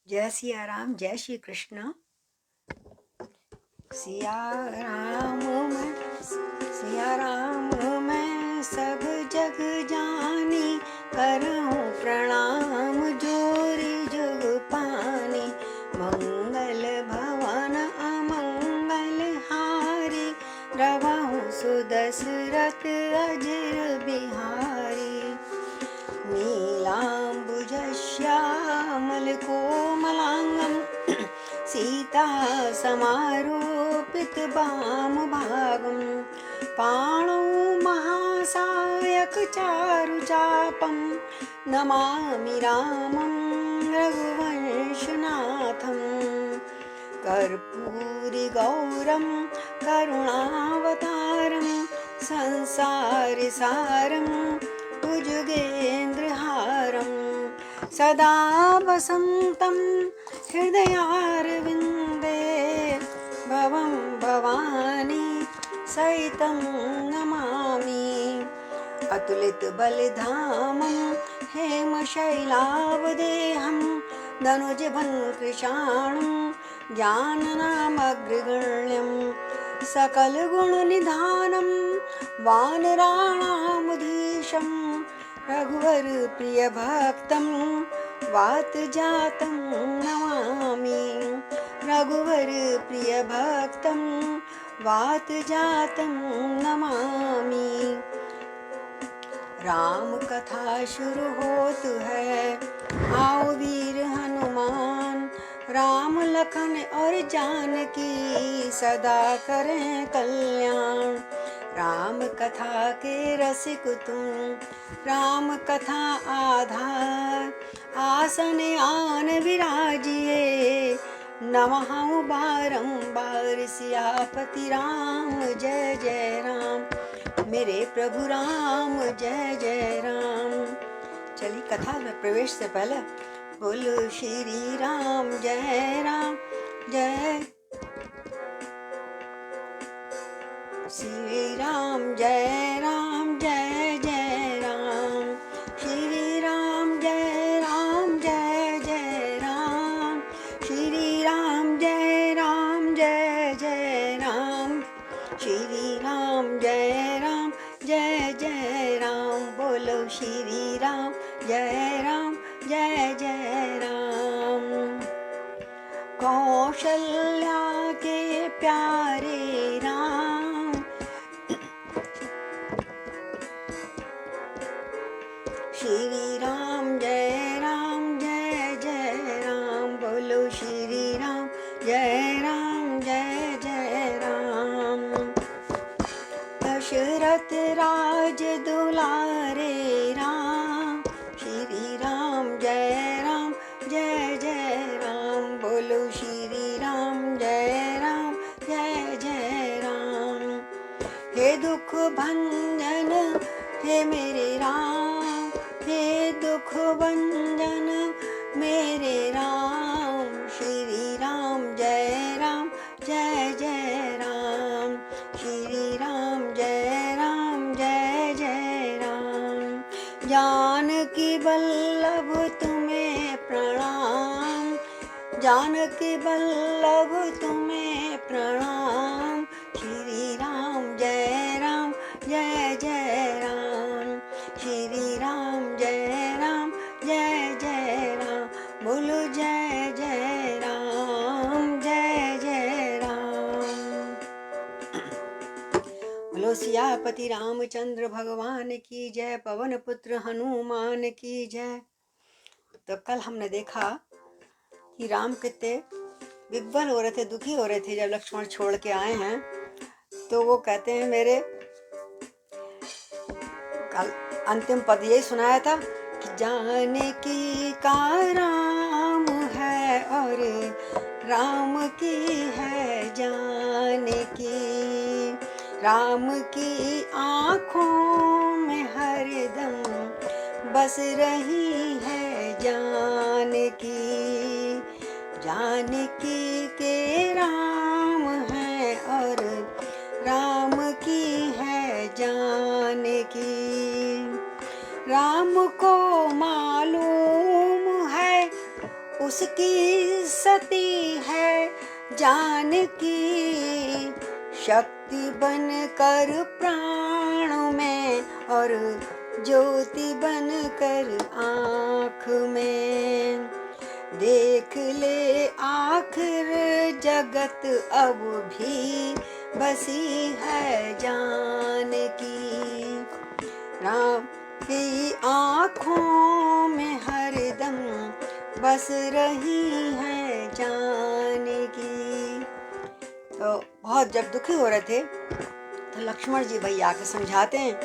जय सिया राम, जय श्री कृष्ण। सिया राम मैं सब जग जानी, करहूँ प्रणाम जोरी जुग पानी। मंगल भवन अमंगल हारी, रवहु सुदशरथ अजिर बिहारी। नीलाम्बुजश्यामलकोमलाङ्गं सीता समारोपित वामभागं। पाणौ महासायकचारुचापं, नमामि रामं रघुवंशनाथं। कर्पूरिगौरं करुणावतारं, संसारसारं भुजगेन्द्रहारं। सदा वसन्तं हृदयारविन्दे, भवं भवानी सहितं नमामि। अतुलितबलधामं हेमशैलावदेहं, धनुजभङ्कृशाणं ज्ञाननामग्रगण्यं। सकलगुणनिधानं वानराणामधीशं, रघुवरप्रियभक्तं वातजातं नमामि। रघुवरप्रियभक्तं वातजातं नमामि। राम कथा शुरू होत है, आओ वीर हनुमान। राम लखन और जानकी सदा करें कल्याण। राम कथा के रसिक तुम, राम कथा आधार। आसन आन विराजिए, नमहु बारंबार। सियापति राम जय जय राम, मेरे प्रभु राम जय जय राम। चलिए कथा में प्रवेश से पहले बोलो श्री राम जय राम जय श्री राम जय जय राम। श्री राम जय जय राम। श्री राम जय जय राम। श्री राम जय जय राम। बोलो श्री राम जय राम। कौशल्या के प्यारे राम, श्री राम जय जय राम। बोलो श्री राम जय राम। दशरथ राज दुलारे राम, श्री राम जय राम। बोलो श्री राम जय राम। हे दुख भंजन हे मेरे राम, हे दुख भंजन मेरे राम। श्री राम जय राम। श्री राम जय राम। जानकी वल्लभ तुम्हें प्रणाम, जानकी वल्लभ तुम्हें प्रणाम। श्री राम जय राम। श्री राम जय राम। बोलो जय राम। बोलो सियापति रामचंद्र भगवान की जय। पवन पुत्र हनुमान की जय। तो कल हमने देखा कि राम कितने विह्वल हो रहे थे, दुखी हो रहे थे जब लक्ष्मण छोड़ के आए हैं। तो वो कहते हैं, मेरे कल अंतिम पद यही सुनाया था कि जानकी का राम है और राम की है जानकी। राम की आँखों में हरदम बस रही है जानकी। जानकी के राम है और राम की है जानकी। राम को मालूम है उसकी सती है जानकी, शक्ति बन कर प्राण में और ज्योति बन कर आँख में। देख ले आखिर जगत अब भी बसी है जानकी, राम की आँखों में हरदम बस रही है जानकी। तो बहुत जब दुखी हो रहे थे तो लक्ष्मण जी भैया आके समझाते हैं,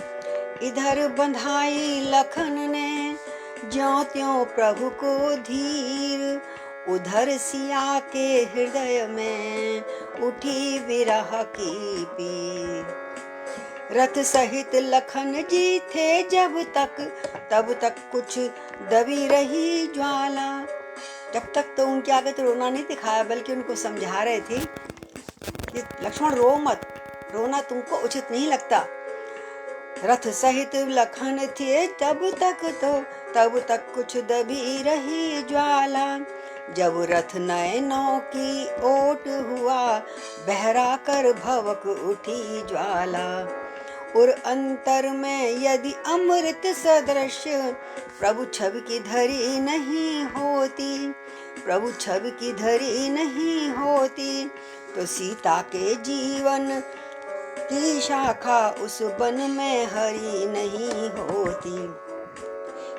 इधर बंधाई लखन ने ज्यों त्यों प्रभु को धीर, उधर सिया के हृदय में उठी विरह की पीर। रथ सहित लखन जी थे जब तक, तब तक कुछ दबी रही ज्वाला। जब तक तो उनके आगे तो रोना नहीं दिखाया, बल्कि उनको समझा रहे थे कि लक्ष्मण रो मत, रोना तुमको उचित नहीं लगता। रथ सहित लखन थे तब तक कुछ दबी रही ज्वाला। जब रथ नयनों की ओट हुआ, बहरा कर भवक उठी ज्वाला। और अंतर में यदि अमृत सदृश प्रभु छवि की धरी नहीं होती, प्रभु छवि की धरी नहीं होती, तो सीता के जीवन की शाखा उस वन में हरी नहीं होती।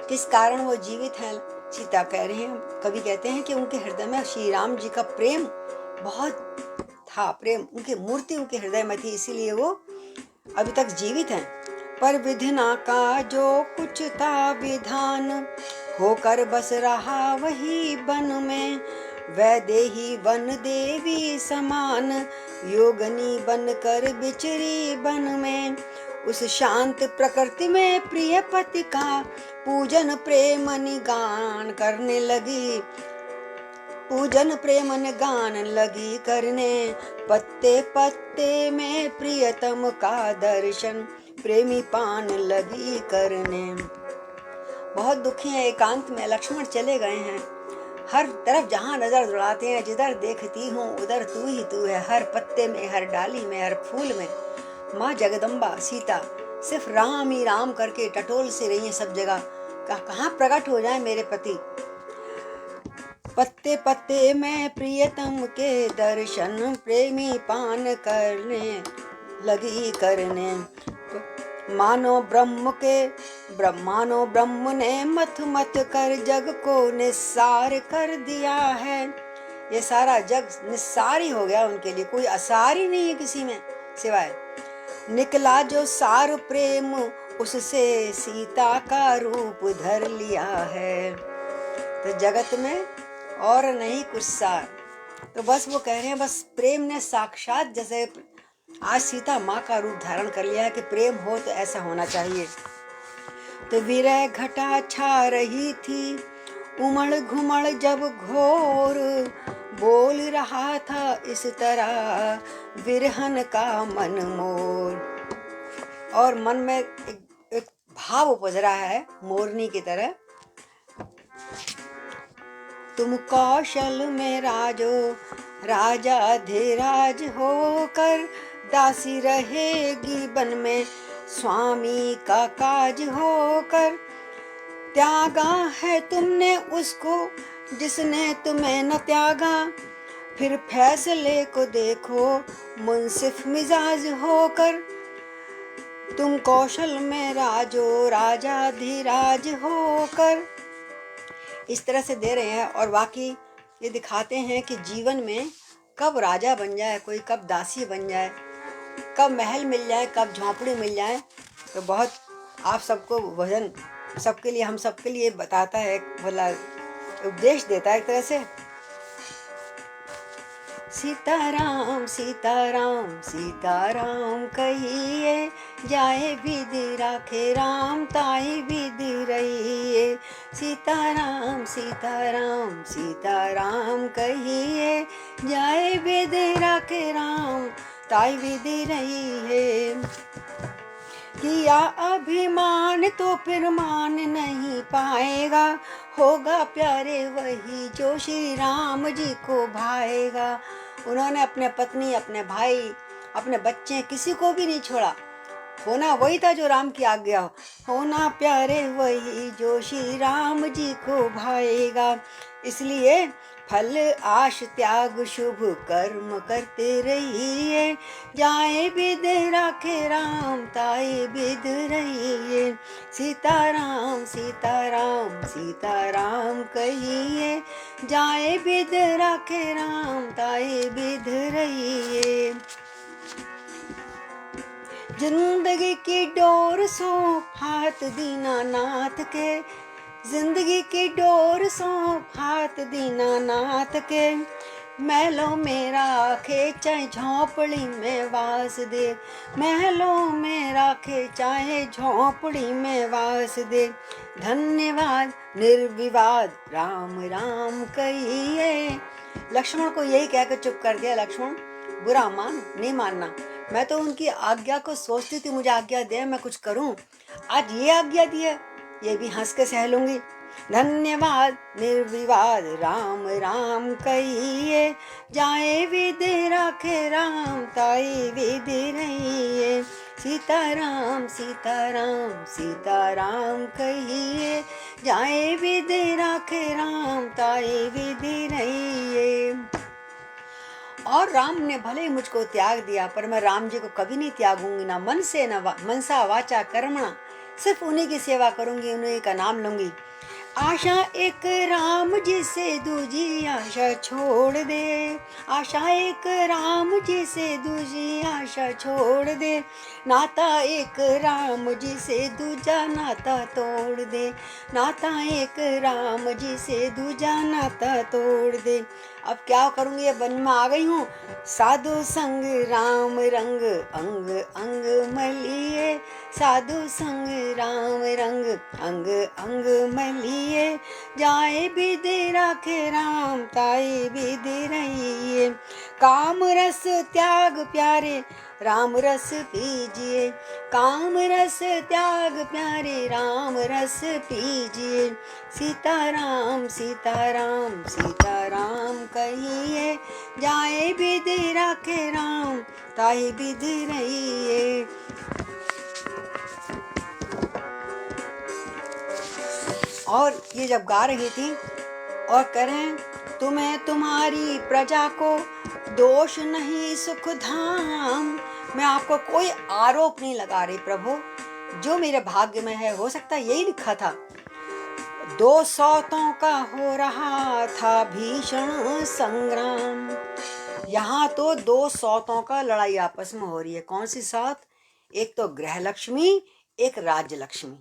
किस कारण वो जीवित हैं? सीता कह रहे हैं, कवि कहते हैं कि उनके हृदय में श्री राम जी का प्रेम बहुत था, प्रेम उनकी मूर्ति उनके हृदय में थी, इसीलिए वो अभी तक जीवित हैं। पर विधिना का जो कुछ था विधान, होकर बस रहा वही वन में। वैदेही वन देवी समान, योगनी बन कर बिचरी वन में। उस शांत प्रकृति में प्रिय पति का पूजन प्रेम निगान करने लगी, पूजन प्रेम गान लगी करने। पत्ते पत्ते में प्रियतम का दर्शन प्रेमी पान लगी करने। बहुत दुखी है, एकांत में लक्ष्मण चले गए हैं। हर तरफ जहाँ नजर दौड़ाते हैं, जिधर देखती हूँ उधर तू ही तू है। हर पत्ते में, हर डाली में, हर फूल में माँ जगदम्बा सीता सिर्फ राम ही राम करके टटोल से रही है सब जगह। कहाँ प्रकट हो जाए मेरे पति। पत्ते पत्ते में प्रियतम के दर्शन प्रेमी पान करने लगी करने। मानो ब्रह्म ने मथ मथ कर जग को निस्सार कर दिया है। ये सारा जग निस्सार ही हो गया उनके लिए, कोई असार ही नहीं है किसी में सिवाय। निकला जो सार प्रेम उससे सीता का रूप धर लिया है। तो जगत में और नहीं कुछ सार। तो बस वो कह रहे हैं, बस प्रेम ने साक्षात जैसे आज सीता माँ का रूप धारण कर लिया है कि प्रेम हो तो ऐसा होना चाहिए। तो विरह घटा छा रही थी, उमड़ घुमड़ जब घोर, बोल रहा था इस तरह विरहन का मन मोर। और मन में एक भाव उपज रहा है मोरनी की तरह। तुम कौशल में राजो राजा धीराज होकर, दासी रहेगी बन में स्वामी का काज होकर। त्यागा है तुमने उसको जिसने तुम्हें न त्यागा, फिर फैसले को देखो मुंसिफ मिजाज होकर। तुम कौशल में राजो राजा धीराज होकर। इस तरह से दे रहे हैं और वाकई ये दिखाते हैं कि जीवन में कब राजा बन जाए कोई, कब दासी बन जाए, कब महल मिल जाए, कब झोंपड़ी मिल जाए। तो बहुत आप सबको भजन सबके लिए, हम सबके लिए बताता है, भला उपदेश देता है एक तरह से। सीताराम सीताराम सीताराम कहिए, जाए विधि राखे राम ताई विधि रहिए। सीताराम सीताराम सीताराम कहिए, जाए विधि राखे राम ताई विधि रहिए। किया अभिमान तो फिर मान नहीं पाएगा, होगा प्यारे वही जो श्री राम जी को भाएगा। उन्होंने अपने पत्नी, अपने भाई, अपने बच्चे, किसी को भी नहीं छोड़ा। होना वही था जो राम की आज्ञा हो। होना प्यारे वही जो श्री राम जी को भाएगा। इसलिए फल आश त्याग शुभ कर्म करते रहिए, जाए विध राखे राम ताए विध रहिए। सीताराम सीताराम सीताराम कहिए, जाए विध राखे राम ताए विध रहिए। जिंदगी की डोर सौंप हाथ दीनानाथ के, जिंदगी की डोर सौंप हाथ दीनानाथ के। महलों में राखे चाहे झोंपड़ी में वास दे, महलों में राखे चाहे झोंपड़ी में वास दे। धन्यवाद निर्विवाद राम राम कहिए। लक्ष्मण को यही कहकर चुप कर दिया। लक्ष्मण बुरा मान नहीं मानना, मैं तो उनकी आज्ञा को सोचती थी, मुझे आज्ञा दे मैं कुछ करूं, आज ये आज्ञा दी है, ये भी हंस के सह लूंगी। धन्यवाद निर्विवाद राम राम कहिए, जाए विध राखे राम ताए विध रहिए। सीताराम सीताराम सीताराम कहिए, जाए विध राखे राम ताए विध रहिए। और राम ने भले ही मुझको त्याग दिया, पर मैं राम जी को कभी नहीं त्यागूंगी, ना मन से ना मनसा वाचा कर्मणा, सिर्फ उन्हीं की सेवा करूंगी, उन्हीं का नाम लूंगी। आशा एक राम जी से दूजी आशा छोड़ दे, आशा एक राम जी से दूजी आशा छोड़ दे। नाता एक राम जी से दूजा नाता तोड़ दे, नाता एक राम जी से दूजा नाता तोड़ दे। अब क्या करूँगी, ये वन में आ गई हूँ। साधु संग राम रंग अंग अंग मलिए, साधु संग राम रंग अंग अंग मलिए। जाए विध राखे राम ताए विध रहिए। काम रस त्याग प्यारे राम रस पीजिए, काम रस त्याग प्यारे राम रस पीजिए। सीताराम सीताराम सीताराम कहिए, जाए विध राखे राम ताए विध रहिए। और ये जब गा रही थी और कह रहे हैं, तुम्हें तुम्हारी प्रजा को दोष नहीं सुख धाम। मैं आपको कोई आरोप नहीं लगा रही प्रभु, जो मेरे भाग्य में है, हो सकता है यही लिखा था। 2 सौतों का हो रहा था भीषण संग्राम। यहाँ तो 2 सौतों का लड़ाई आपस में हो रही है। कौन सी सौत? एक तो गृह लक्ष्मी, एक राज्य लक्ष्मी,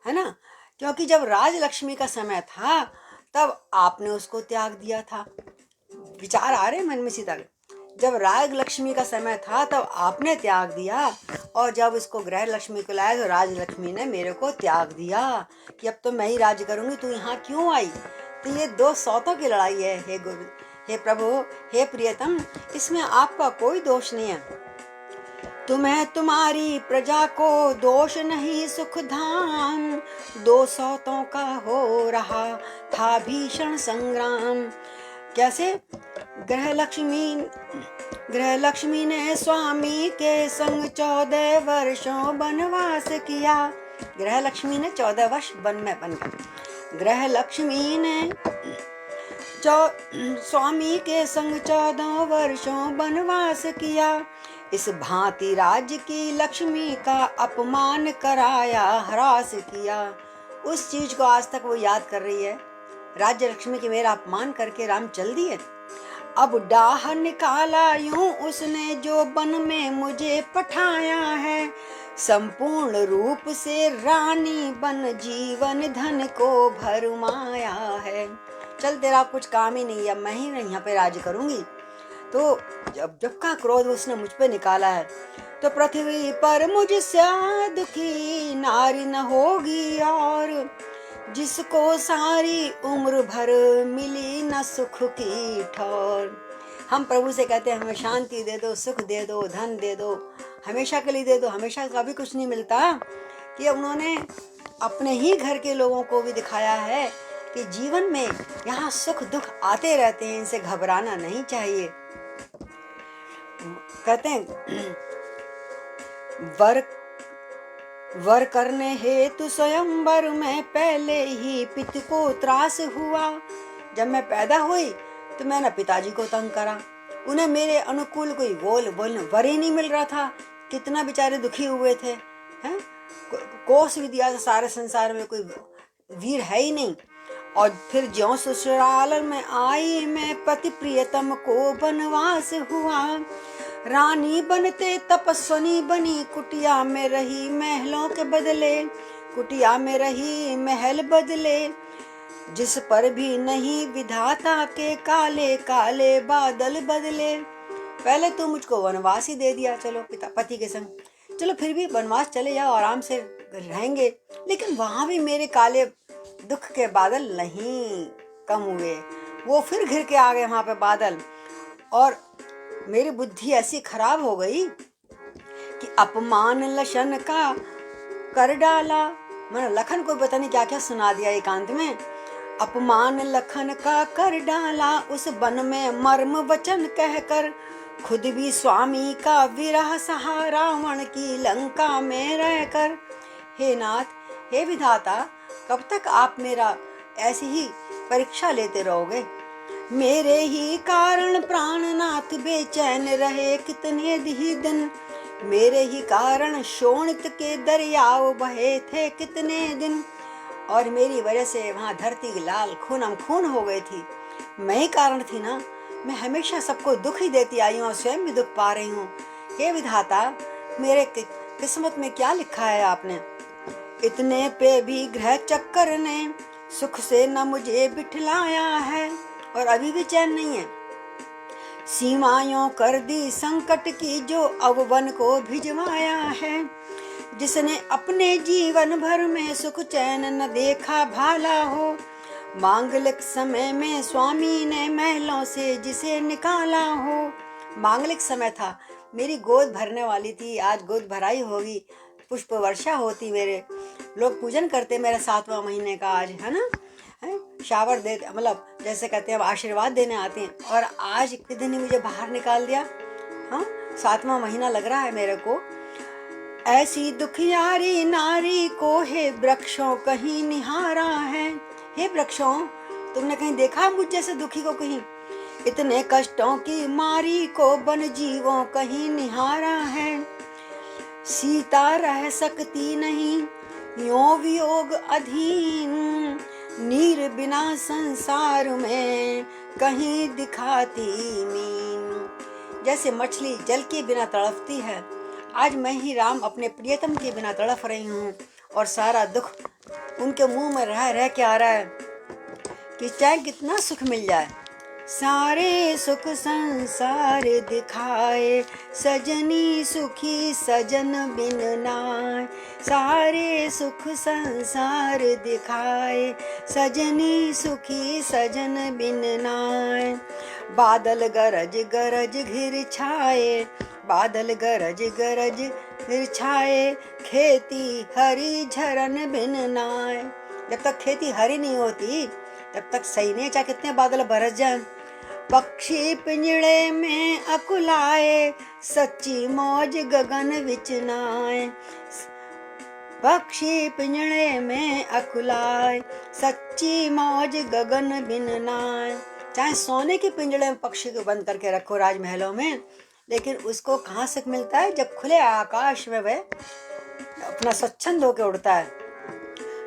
है ना। क्योंकि जब राजलक्ष्मी का समय था तब आपने उसको त्याग दिया था। विचार आ रहे मन में सीता के। जब राजलक्ष्मी का समय था तब आपने त्याग दिया, और जब इसको गृह लक्ष्मी को लाया तो राजलक्ष्मी ने मेरे को त्याग दिया कि अब तो मैं ही राज करूंगी, तू यहाँ क्यों आई। तो ये 2 सौतों की लड़ाई है। हे गुरु, हे प्रभु, हे प्रियतम, इसमें आपका कोई दोष नहीं है। तुम्हें तुम्हारी प्रजा को दोष नहीं सुख धाम। 2 सौतों का हो रहा था भीषण संग्राम। कैसे? गृह लक्ष्मी ने स्वामी के संग 14 वर्षों वनवास किया। गृह लक्ष्मी ने 14 वर्ष वन में बन गए। गृह लक्ष्मी ने स्वामी के संग 14 वर्षों वनवास किया। इस भांति राज्य की लक्ष्मी का अपमान कराया, हरास किया। उस चीज को आज तक वो याद कर रही है। राज्य लक्ष्मी की मेरा अपमान करके राम चल दिए। अब डाह निकाला यूं उसने जो वन में मुझे पठाया है। संपूर्ण रूप से रानी बन जीवन धन को भरमाया है। चल, तेरा कुछ काम ही नहीं है, मैं ही यहाँ पे राज करूंगी। तो जब का क्रोध उसने मुझ पे निकाला है, तो पृथ्वी पर मुझसे दुखी नारी न होगी और, जिसको सारी उम्र भर मिली न सुख की ठौर। हम प्रभु से कहते हैं हमें शांति दे दो, सुख दे दो, धन दे दो, हमेशा के लिए दे दो, हमेशा कभी कुछ नहीं मिलता। कि उन्होंने अपने ही घर के लोगों को भी दिखाया है कि जीवन में यहाँ सुख दुख आते रहते हैं, इनसे घबराना नहीं चाहिए। कहते हैं वर करने हेतु स्वयंवर में पहले ही पिता को त्रास हुआ। जब मैं पैदा हुई तो मैंने पिताजी को तंग करा, उन्हें मेरे अनुकूल कोई वर ही नहीं मिल रहा था। कितना बेचारे दुखी हुए थे, हैं? कोस भी दिया था, सारे संसार में कोई वीर है ही नहीं। और फिर ज्यों ससुराल में आई मैं, पति प्रियतम को बनवास हुआ। रानी बनते तपस्वनी बनी, कुटिया में रही महलों के बदले, कुटिया में रही महल बदले। जिस पर भी नहीं विधाता के काले काले बादल बदले। पहले तो मुझको वनवास ही दे दिया, चलो पति के संग, चलो फिर भी वनवास चले जाओ, आराम से रहेंगे। लेकिन वहां भी मेरे काले दुख के बादल नहीं कम हुए, वो फिर घिर के आ गए वहां पे बादल। और मेरी बुद्धि ऐसी खराब हो गई कि अपमान लशन का कर डाला। मैंने लखन को पता नहीं क्या क्या सुना दिया एकांत में। अपमान लखन का कर डाला, उस वन में मर्म वचन कहकर, खुद भी स्वामी का विरह सहा रावण की लंका में रहकर। हे नाथ, हे विधाता, कब तक आप मेरा ऐसी ही परीक्षा लेते रहोगे? मेरे ही कारण प्राणनाथ बेचैन रहे कितने ही दिन, मेरे ही कारण शोणित के दरियाव बहे थे कितने दिन। और मेरी वजह से वहां धरती लाल खूनम खून हो गई थी। मैं ही कारण थी ना, मैं हमेशा सबको दुख ही देती आई हूँ और स्वयं भी दुख पा रही हूँ। हे विधाता, मेरे किस्मत में क्या लिखा है आपने? इतने पे भी ग्रह चक्कर ने सुख से न मुझे बिठलाया है, और अभी भी चैन नहीं है। सीमाओं कर दी संकट की, जो अववन को भिजवाया है। जिसने अपने जीवन भर में सुख चैन न देखा भाला हो, मांगलिक समय में स्वामी ने महलों से जिसे निकाला हो। मांगलिक समय था, मेरी गोद भरने वाली थी, आज गोद भराई होगी, पुष्प वर्षा होती, मेरे लोग पूजन करते मेरे 7वां महीने का आज, है ना, है शावर देते, मतलब जैसे कहते हैं आशीर्वाद देने आते हैं। और आज इतने दिन ही मुझे बाहर निकाल दिया। हाँ, 7वां महीना लग रहा है मेरे को। ऐसी दुखियारी नारी को हे वृक्षों कहीं निहारा है। हे वृक्षों, तुमने कहीं देखा मुझ जैसे दुखी को कहीं? इतने कष्टों की मारी को वन जीवों कहीं निहारा है। सीता रह सकती नहीं यों वियोग अधीन, नीर बिना संसार में कहीं दिखाती मीन। जैसे मछली जल के बिना तड़पती है, आज मैं ही राम अपने प्रियतम के बिना तड़प रही हूँ। और सारा दुख उनके मुंह में रह रह के आ रहा है कि चाहे कितना सुख मिल जाए। सारे सुख संसार दिखाए, सजनी सुखी सजन बिन नाय। सारे सुख संसार दिखाए, सजनी सुखी सजन बिन नाय। बादल गरज गरज घिर छाए, बादल गरज गरज घिर छाए, खेती हरी झरन बिन नाय। जब तक खेती हरी नहीं होती तब तक सही नहीं, चाहे कितने बादल बरस जाएं। पक्षी पिंजड़े में अकुलाए, सच्ची मौज गगन विच नाय। पक्षी पिंजड़े में अकुलाए, सच्ची मौज गगन बिन नाय। चाहे सोने के पिंजड़े में पक्षी को बंद करके रखो राजमहलों में, लेकिन उसको कहाँ से मिलता है? जब खुले आकाश में वह अपना स्वच्छंद होकर उड़ता है।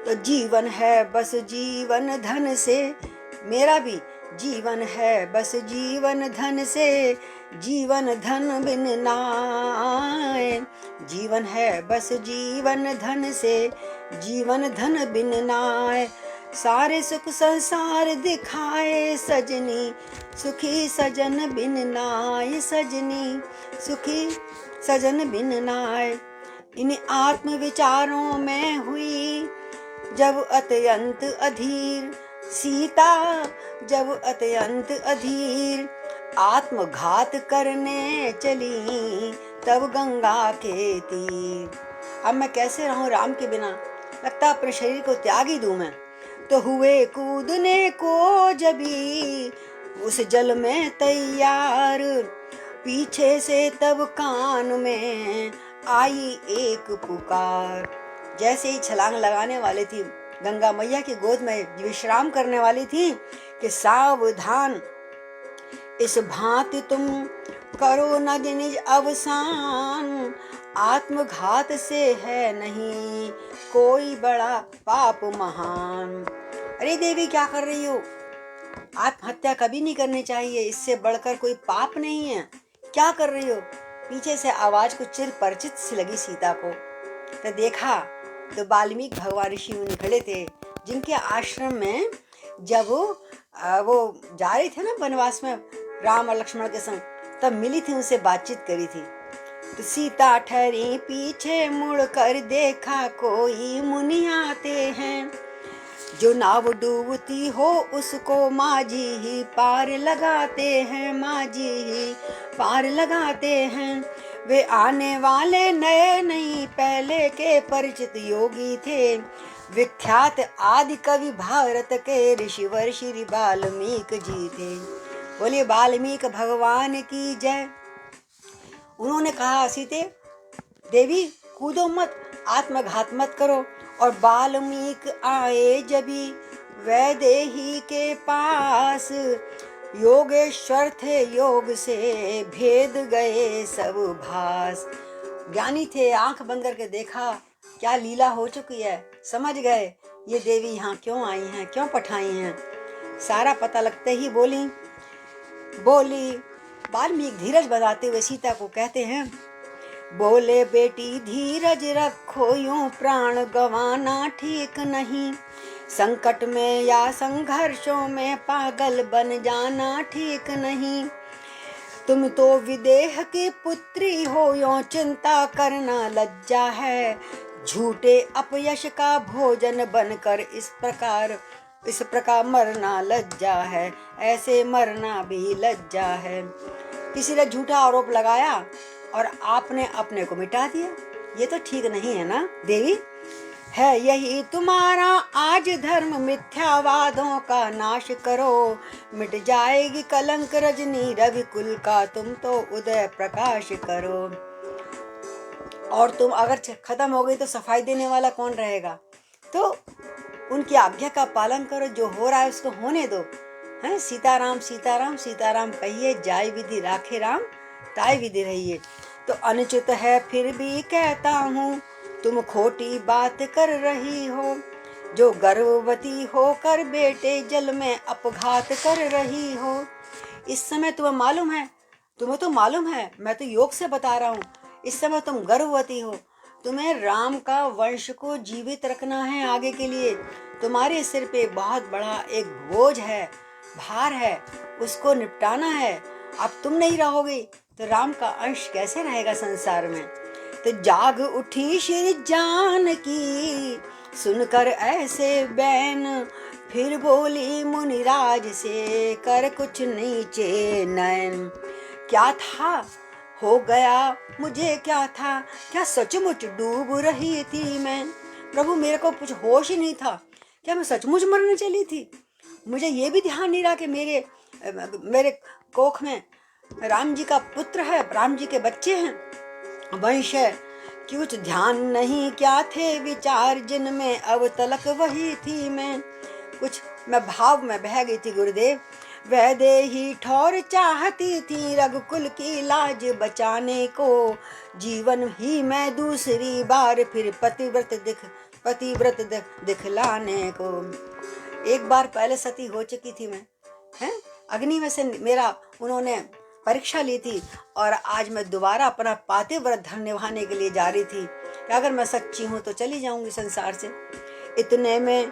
तो जीवन है बस जीवन धन से, मेरा भी जीवन है बस जीवन धन से, जीवन धन बिन नाय। जीवन है बस जीवन धन से, जीवन धन बिन नाय। सारे सुख संसार दिखाए, सजनी सुखी सजन बिन नाय। सजनी सुखी सजन बिन नाय। इन आत्म विचारों में हुई जब अत्यंत अधीर सीता, जब अत्यंत अधीर आत्मघात करने चली तब गंगा के तीर। अब मैं कैसे रहूं राम के बिना, लगता अपने शरीर को त्याग ही दूं मैं। तो हुए कूदने को जबी उस जल में तैयार, पीछे से तब कान में आई एक पुकार। जैसे ही छलांग लगाने वाली थी, गंगा मैया की गोद में विश्राम करने वाली थी, कि सावधान इस भांति तुम करो न निज अवसान, आत्मघात से है नहीं कोई बड़ा पाप महान। अरे देवी क्या कर रही हो, आत्महत्या कभी नहीं करनी चाहिए, इससे बढ़कर कोई पाप नहीं है, क्या कर रही हो। पीछे से आवाज कुछ चिर परिचित सी लगी सीता को। तो देखा तो वाल्मीकि भगवान ऋषि मुनि खड़े थे, जिनके आश्रम में जब वो जा रहे थे ना वनवास में राम और लक्ष्मण के संग, तब मिली थी, उनसे बातचीत करी थी। तो सीता ठहरी पीछे मुड़ कर देखा कोई मुनि आते हैं, जो नाव डूबती हो उसको माझी ही पार लगाते हैं, माझी ही पार लगाते हैं। वे आने वाले नए नहीं पहले के परिचित योगी थे, विख्यात आदि कवि भारत के ऋषिवर श्री वाल्मीकि जी थे। बोलिए वाल्मीकि भगवान की जय। उन्होंने कहा सीते देवी कूदो मत, आत्मघात मत करो। और वाल्मीकि आए जबी वैदेही के पास, योगेश्वर थे योग से भेद गए सब भास। ज्ञानी थे, आंख बंद करके देखा क्या लीला हो चुकी है, समझ गए ये देवी यहाँ क्यों आई हैं, क्यों पठाई हैं। सारा पता लगते ही बोली वाल्मीकि धीरज बनाते हुए सीता को कहते हैं, बोले बेटी धीरज रखो, यूं प्राण गंवाना ठीक नहीं, संकट में या संघर्षों में पागल बन जाना ठीक नहीं। तुम तो विदेह की पुत्री हो, यूं चिंता करना लज्जा है, झूठे अपयश का भोजन बनकर इस प्रकार मरना लज्जा है, ऐसे मरना भी लज्जा है। किसी ने झूठा आरोप लगाया और आपने अपने को मिटा दिया, ये तो ठीक नहीं है ना देवी। है यही तुम्हारा आज धर्म, मिथ्यावादों का नाश करो, मिट जाएगी कलंक रजनी रविकुल का, तुम तो उदय प्रकाश करो। और तुम अगर खत्म हो गई तो सफाई देने वाला कौन रहेगा। तो उनकी आज्ञा का पालन करो, जो हो रहा है उसको होने दो। हैं सीताराम सीताराम सीताराम कहिए, जाय विधि राखे राम ताय विधि रहिए। तो अनुचित है फिर भी कहता हूँ, तुम खोटी बात कर रही हो, जो गर्भवती होकर बेटे जल में अपघात कर रही हो। इस समय तुम्हें तो मालूम है, मैं तो योग से बता रहा हूँ। इस समय तुम गर्भवती हो, तुम्हें राम का वंश को जीवित रखना है आगे के लिए। तुम्हारे सिर पे बहुत बड़ा एक बोझ है, भार है, उसको निपटाना है। अब तुम नहीं रहोगे तो राम का अंश कैसे रहेगा संसार में। तो जाग उठी श्री जानकी, सुनकर ऐसे बैन, फिर बोली मुनिराज से कर कुछ नीचे नैन। क्या था हो गया मुझे, क्या था, क्या सचमुच डूब रही थी मैं। प्रभु मेरे को कुछ होश ही नहीं था, क्या मैं सचमुच मरने चली थी। मुझे ये भी ध्यान नहीं रहा कि मेरे कोख में राम जी का पुत्र है, राम जी के बच्चे हैं, वंश है। कुछ ध्यान नहीं क्या थे विचार, जिनमें अब तलक वही थी मैं। कुछ मैं भाव में बह गई थी गुरुदेव। वैदेही ठौर चाहती थी रघुकुल की लाज बचाने को, जीवन ही मैं दूसरी बार फिर पतिव्रत दिखलाने को। एक बार पहले सती हो चुकी थी मैं, हैं अग्नि में से मेरा उन्होंने परीक्षा ली थी, और आज मैं दोबारा अपना पातिव्रत धर्म निभाने के लिए जा रही थी कि अगर मैं सच्ची हूँ तो चली जाऊंगी संसार से। इतने में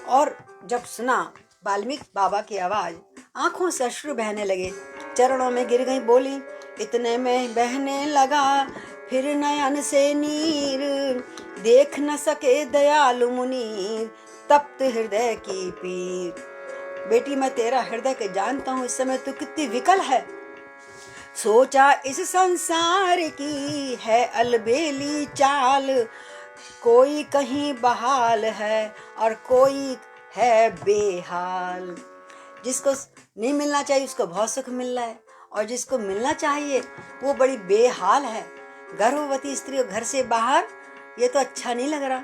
और जब सुना वाल्मीकि बाबा की आवाज, आंखों से अश्रु बहने लगे, चरणों में गिर गई, बोली इतने में बहने लगा फिर नयन से नीर, देख न सके दयालु मुनि तप्त हृदय की पीर। बेटी मैं तेरा हृदय के जानता हूँ, इस समय तू कितनी विकल है। सोचा इस संसार की है अलबेली चाल, कोई कहीं बहाल है और कोई है बेहाल। जिसको नहीं मिलना चाहिए उसको बहुत सुख मिल रहा है, और जिसको मिलना चाहिए वो बड़ी बेहाल है। गर्भवती स्त्री घर से बाहर, ये तो अच्छा नहीं लग रहा।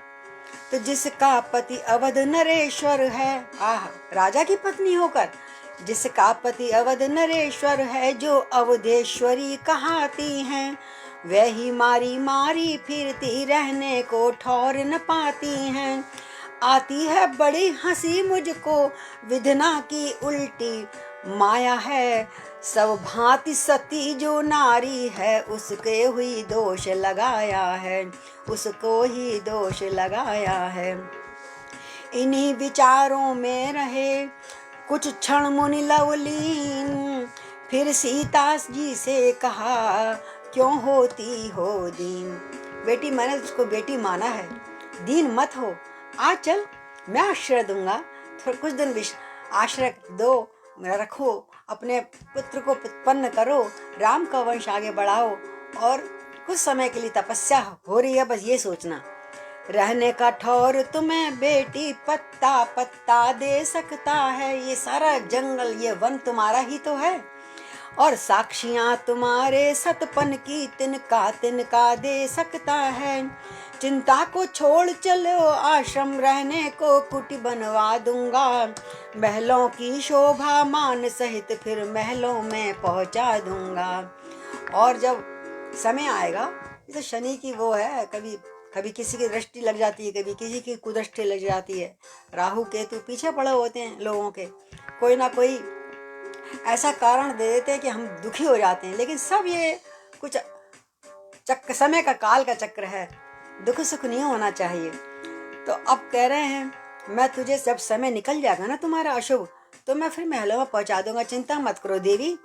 तो जिसका पति अवध नरेश्वर है, आह, राजा की पत्नी होकर, जिसका पति अवध नरेश्वर है, जो अवधेश्वरी कहाती हैं, वही मारी मारी फिरती रहने को ठौर न पाती हैं। आती है बड़ी हंसी मुझको विधना की उल्टी, माया है सब भांति सती जो नारी है, उसके हुई दोष लगाया है, उसको ही दोष लगाया है। इन्हीं विचारों में रहे कुछ क्षण मुनि लवलीन, फिर सीता जी से कहा क्यों होती हो दीन। बेटी, मैंने उसको बेटी माना है, दीन मत हो, आ चल, मैं आश्रय दूंगा, थोड़ा कुछ दिन आश्रय दो, रखो, अपने पुत्र को उत्पन्न करो, राम का वंश आगे बढ़ाओ, और कुछ समय के लिए तपस्या हो रही है, बस ये सोचना। रहने का ठौर तुम्हें बेटी पत्ता पत्ता दे सकता है, ये सारा जंगल ये वन तुम्हारा ही तो है, और साक्षियां तुम्हारे सतपन की तिनका तिनका दे सकता है। चिंता को छोड़ चलो आश्रम रहने को कुटी बनवा दूंगा, महलों की शोभा मान सहित फिर महलों में पहुंचा दूंगा। और जब समय आएगा, जैसे शनि की वो है, कभी कभी किसी की दृष्टि लग जाती है, कभी किसी की कुदृष्टि लग जाती है, राहु केतु पीछे पड़े होते हैं लोगों के, कोई ना कोई ऐसा कारण दे देते हैं कि हम दुखी हो जाते हैं। लेकिन सब ये कुछ चक्र, समय का काल का चक्र है, दुख सुख नहीं होना चाहिए। तो अब कह रहे हैं मैं तुझे जब समय निकल जाएगा ना तुम्हारा अशुभ, तो मैं फिर महलों में पहुंचा दूंगा, चिंता मत करो देवी।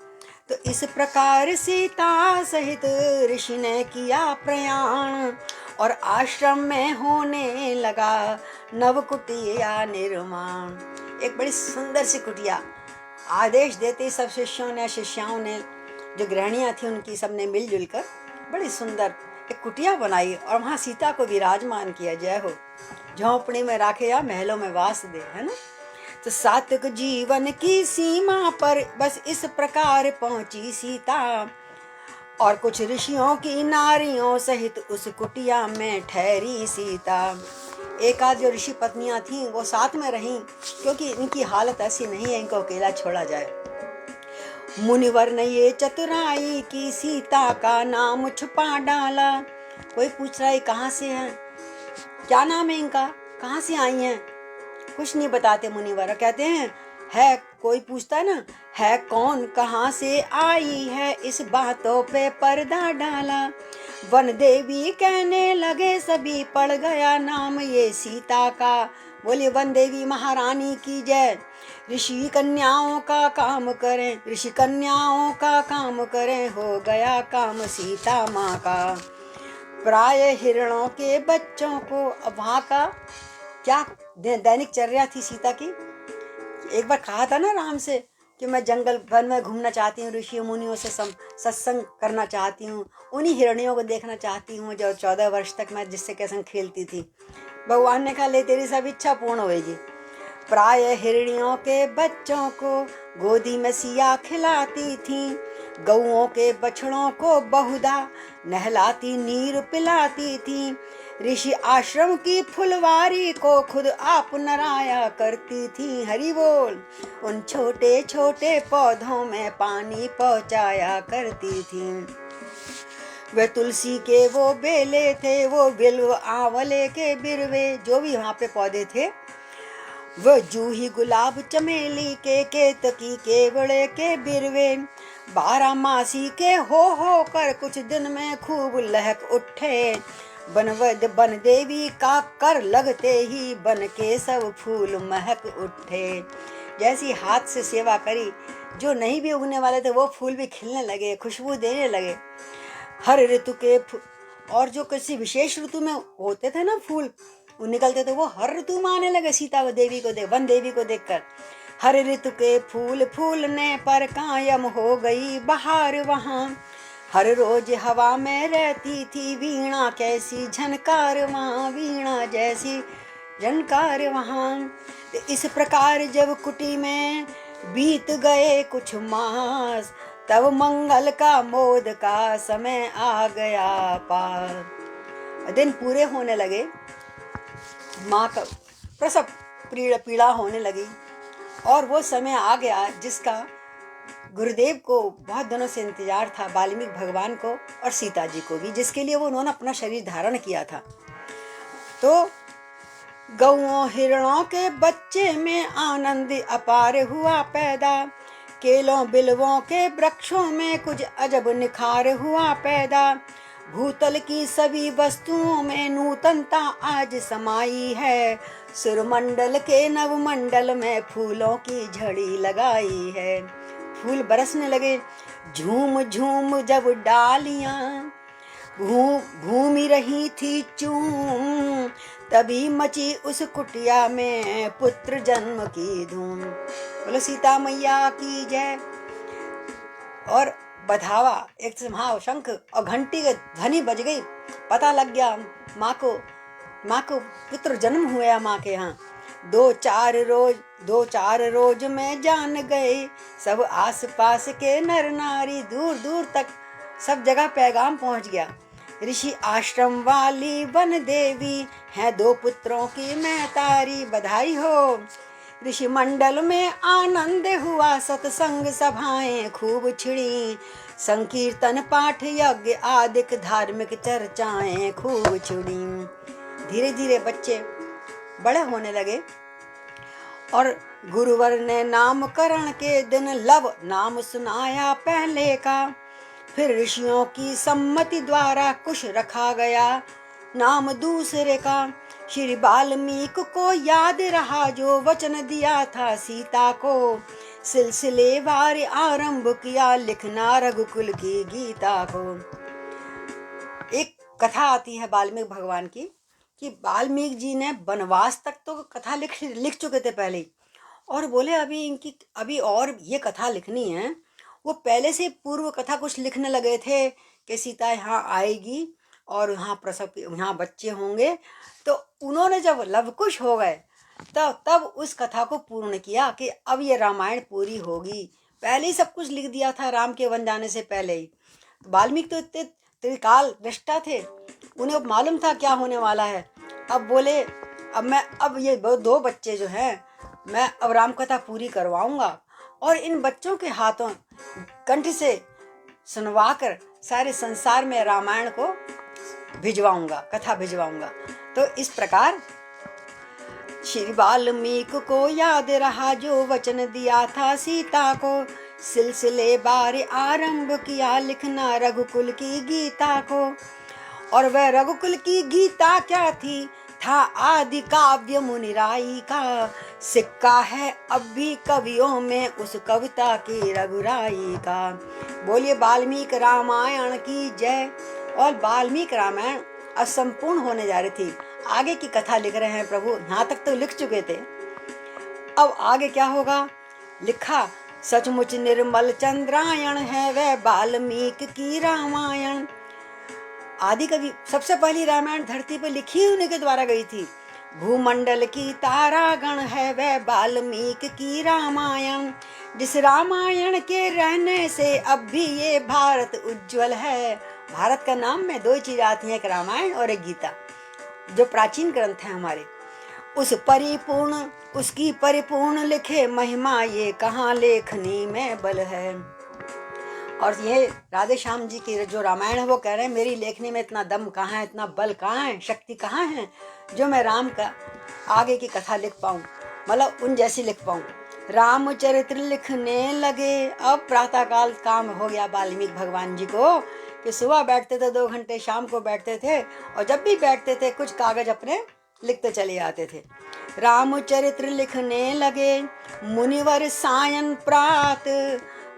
तो इस प्रकार सीता सहित ऋषि ने किया प्रयाण, और आश्रम में होने लगा नव कुटिया निर्माण। एक बड़ी सुंदर सी कुटिया, आदेश देते सब शिष्यों ने शिष्याओं ने, जो गृहणियां थी उनकी, सबने मिलजुल कर बड़ी सुंदर एक कुटिया बनाई, और वहां सीता को विराजमान किया। जय हो, झोंपड़ी में राखे या महलों में वास दे, है ना। तो सात्विक जीवन की सीमा पर बस इस प्रकार पहुंची सीता, और कुछ ऋषियों की नारियों सहित उस कुटिया में ठहरी सीता। एक आध जो ऋषि पत्नियां थीं वो साथ में रहीं, क्योंकि इनकी हालत ऐसी नहीं है इनको अकेला छोड़ा जाए। मुनिवर ने ये चतुराई की सीता का नाम छुपा डाला। कोई पूछ रहा है कहाँ से हैं, क्या नाम है इनका, कहाँ से आई हैं, कुछ नहीं बताते मुनिवर। कहते हैं है, कोई पूछता है ना, है कौन, कहाँ से आई है, इस बातों पे पर्दा डाला। वन देवी कहने लगे सभी, पड़ गया नाम ये सीता का। बोले वन देवी महारानी की जय। ऋषि कन्याओं का काम करें, ऋषि कन्याओं का काम करें, हो गया काम सीता माँ का। प्राय हिरणों के बच्चों को, अब वहाँ का क्या दैनिक चर्या थी सीता की। एक बार कहा था ना राम से कि मैं जंगल वन में घूमना चाहती हूँ, ऋषियों मुनियों से सत्संग करना चाहती हूँ, उन्हीं हिरणियों को देखना चाहती हूँ जो 14 वर्ष तक मैं जिससे के संग खेलती थी। भगवान ने कहा ले तेरी सब इच्छा पूर्ण होगी। प्राय हिरणियों के बच्चों को गोदी में सिया खिलाती थी, गऊओं के बछड़ों को बहुधा नहलाती नीर पिलाती थी। ऋषि आश्रम की फुलवारी को खुद आप नराया करती थी, हरि बोल। उन छोटे छोटे पौधों में पानी पहुंचाया करती थी। वे तुलसी के वो बेले थे, वो बिल्व आंवले के बिरवे, जो भी वहाँ पे पौधे थे, वो जूही गुलाब चमेली के केतकी के बड़े के बिरवे, 12 मासी के हो कर कुछ दिन में खूब लहक उठे। बन देवी का कर लगते ही बन के सब फूल महक उठे। जैसी हाथ से सेवा करी, जो नहीं भी उगने वाले थे वो फूल भी खिलने लगे, खुशबू देने लगे। हर ऋतु के और जो किसी विशेष ऋतु में होते थे ना फूल, वो निकलते थे, वो हर ऋतु में आने लगे सीता को देवी को देख, वन देवी को देखकर। हर ऋतु के फूल फूलने पर कायम हो गई बहार वहाँ। हर रोज हवा में रहती थी वीणा कैसी झनकार वहाँ, वीणा जैसी झनकार वहाँ। इस प्रकार जब कुटी में बीत गए कुछ मास, तब मंगल का मोद का समय आ गया पार। दिन पूरे होने लगे, माँ का प्रसव पीड़ा होने लगी और वो समय आ गया जिसका गुरुदेव को बहुत दिनों से इंतजार था, वाल्मीकि भगवान को और सीता जी को भी, जिसके लिए वो उन्होंने अपना शरीर धारण किया था। तो गौओं हिरणों के बच्चे में आनंद अपार हुआ पैदा, केलों बिलवों के वृक्षों में कुछ अजब निखार हुआ पैदा। भूतल की सभी वस्तुओं में नूतनता आज समाई है, सुरमंडल के नवमंडल में फूलों की झड़ी लगाई है। फूल बरसने लगे, झूम झूम जब डालियां घूमी रही थी चूम, तभी मची उस कुटिया में पुत्र जन्म की धूम। बोलो सीता मैया की जय। और बधावा एक हाँ शंख और घंटी की ध्वनि बज गई, पता लग गया माँ को पुत्र जन्म हुआ माँ के यहाँ। दो चार रोज में जान गए सब आस पास के नर नारी, दूर दूर तक सब जगह पैगाम पहुँच गया। ऋषि आश्रम वाली वन देवी हैं दो पुत्रों की महतारी, बधाई हो। ऋषि मंडल में आनंद हुआ, सत्संग सभाएं खूब छिड़ी, संकीर्तन पाठ यज्ञ आदिक धार्मिक चर्चाएं खूब छिड़ी। धीरे धीरे बच्चे बड़े होने लगे और गुरुवर ने नामकरण के दिन लव नाम सुनाया पहले का, फिर ऋषियों की सम्मति द्वारा कुश रखा गया नाम दूसरे का। श्री वाल्मीकि को याद रहा जो वचन दिया था सीता को, सिलसिलेवार आरंभ किया लिखना रघुकुल की गीता को। एक कथा आती है वाल्मीकि भगवान की कि वाल्मीकि जी ने वनवास तक तो कथा लिख चुके थे पहले, और बोले अभी और ये कथा लिखनी है। वो पहले से पूर्व कथा कुछ लिखने लगे थे कि सीता यहाँ आएगी और यहाँ बच्चे होंगे। तो उन्होंने जब लवकुश हो गए तब उस कथा को पूर्ण किया कि अब ये रामायण पूरी होगी। पहले ही सब कुछ लिख दिया था राम के वन जाने से पहले ही। वाल्मीकि तो इतने त्रिकाल दृष्टा थे, उन्हें मालूम था क्या होने वाला है। अब बोले अब ये दो बच्चे जो हैं मैं अब राम कथा पूरी करवाऊंगा और इन बच्चों के हाथों कंठ से सुनवाकर सारे संसार में रामायण को भिजवाऊंगा, कथा भिजवाऊंगा। तो इस प्रकार श्री वाल्मीकि को याद रहा जो वचन दिया था सीता को, सिलसिले बार आरंभ किया लिखना रघुकुल की गीता को। और वह रघुकुल की गीता क्या थी, था आदि काव्य मुनिराई का, सिक्का है अब भी कवियों में उस कविता की रघुराई का। बोलिए वाल्मीकि रामायण की जय। और वाल्मीकि रामायण असंपूर्ण होने जा रही थी, आगे की कथा लिख रहे हैं प्रभु, यहाँ तक तो लिख चुके थे, अब आगे क्या होगा लिखा। सचमुच निर्मल चंद्रायण है वह वाल्मीकि की रामायण। आदि कवि सबसे पहली रामायण धरती पर लिखी उन्हीं के द्वारा गई थी। भूमंडल की तारागण है वह वाल्मीकि की रामायण, जिस रामायण के रहने से अब भी ये भारत उज्जवल है। भारत का नाम में दो चीज आती है, एक रामायण और एक गीता, जो प्राचीन ग्रंथ है हमारे। उसकी परिपूर्ण लिखे महिमा ये कहाँ लेखनी में बल है। और ये राधे श्याम जी की जो रामायण है वो कह रहे हैं मेरी लेखनी में इतना दम कहाँ है, इतना बल कहाँ है, शक्ति कहाँ है जो मैं राम का आगे की कथा लिख पाऊँ, मतलब उन जैसी लिख पाऊँ। रामचरित्र लिखने लगे। अब प्रातःकाल काम हो गया वाल्मीकि भगवान जी को कि सुबह बैठते थे 2 घंटे, शाम को बैठते थे, और जब भी बैठते थे कुछ कागज अपने लिखते चले आते थे। रामचरित्र लिखने लगे मुनिवर सायं प्रात,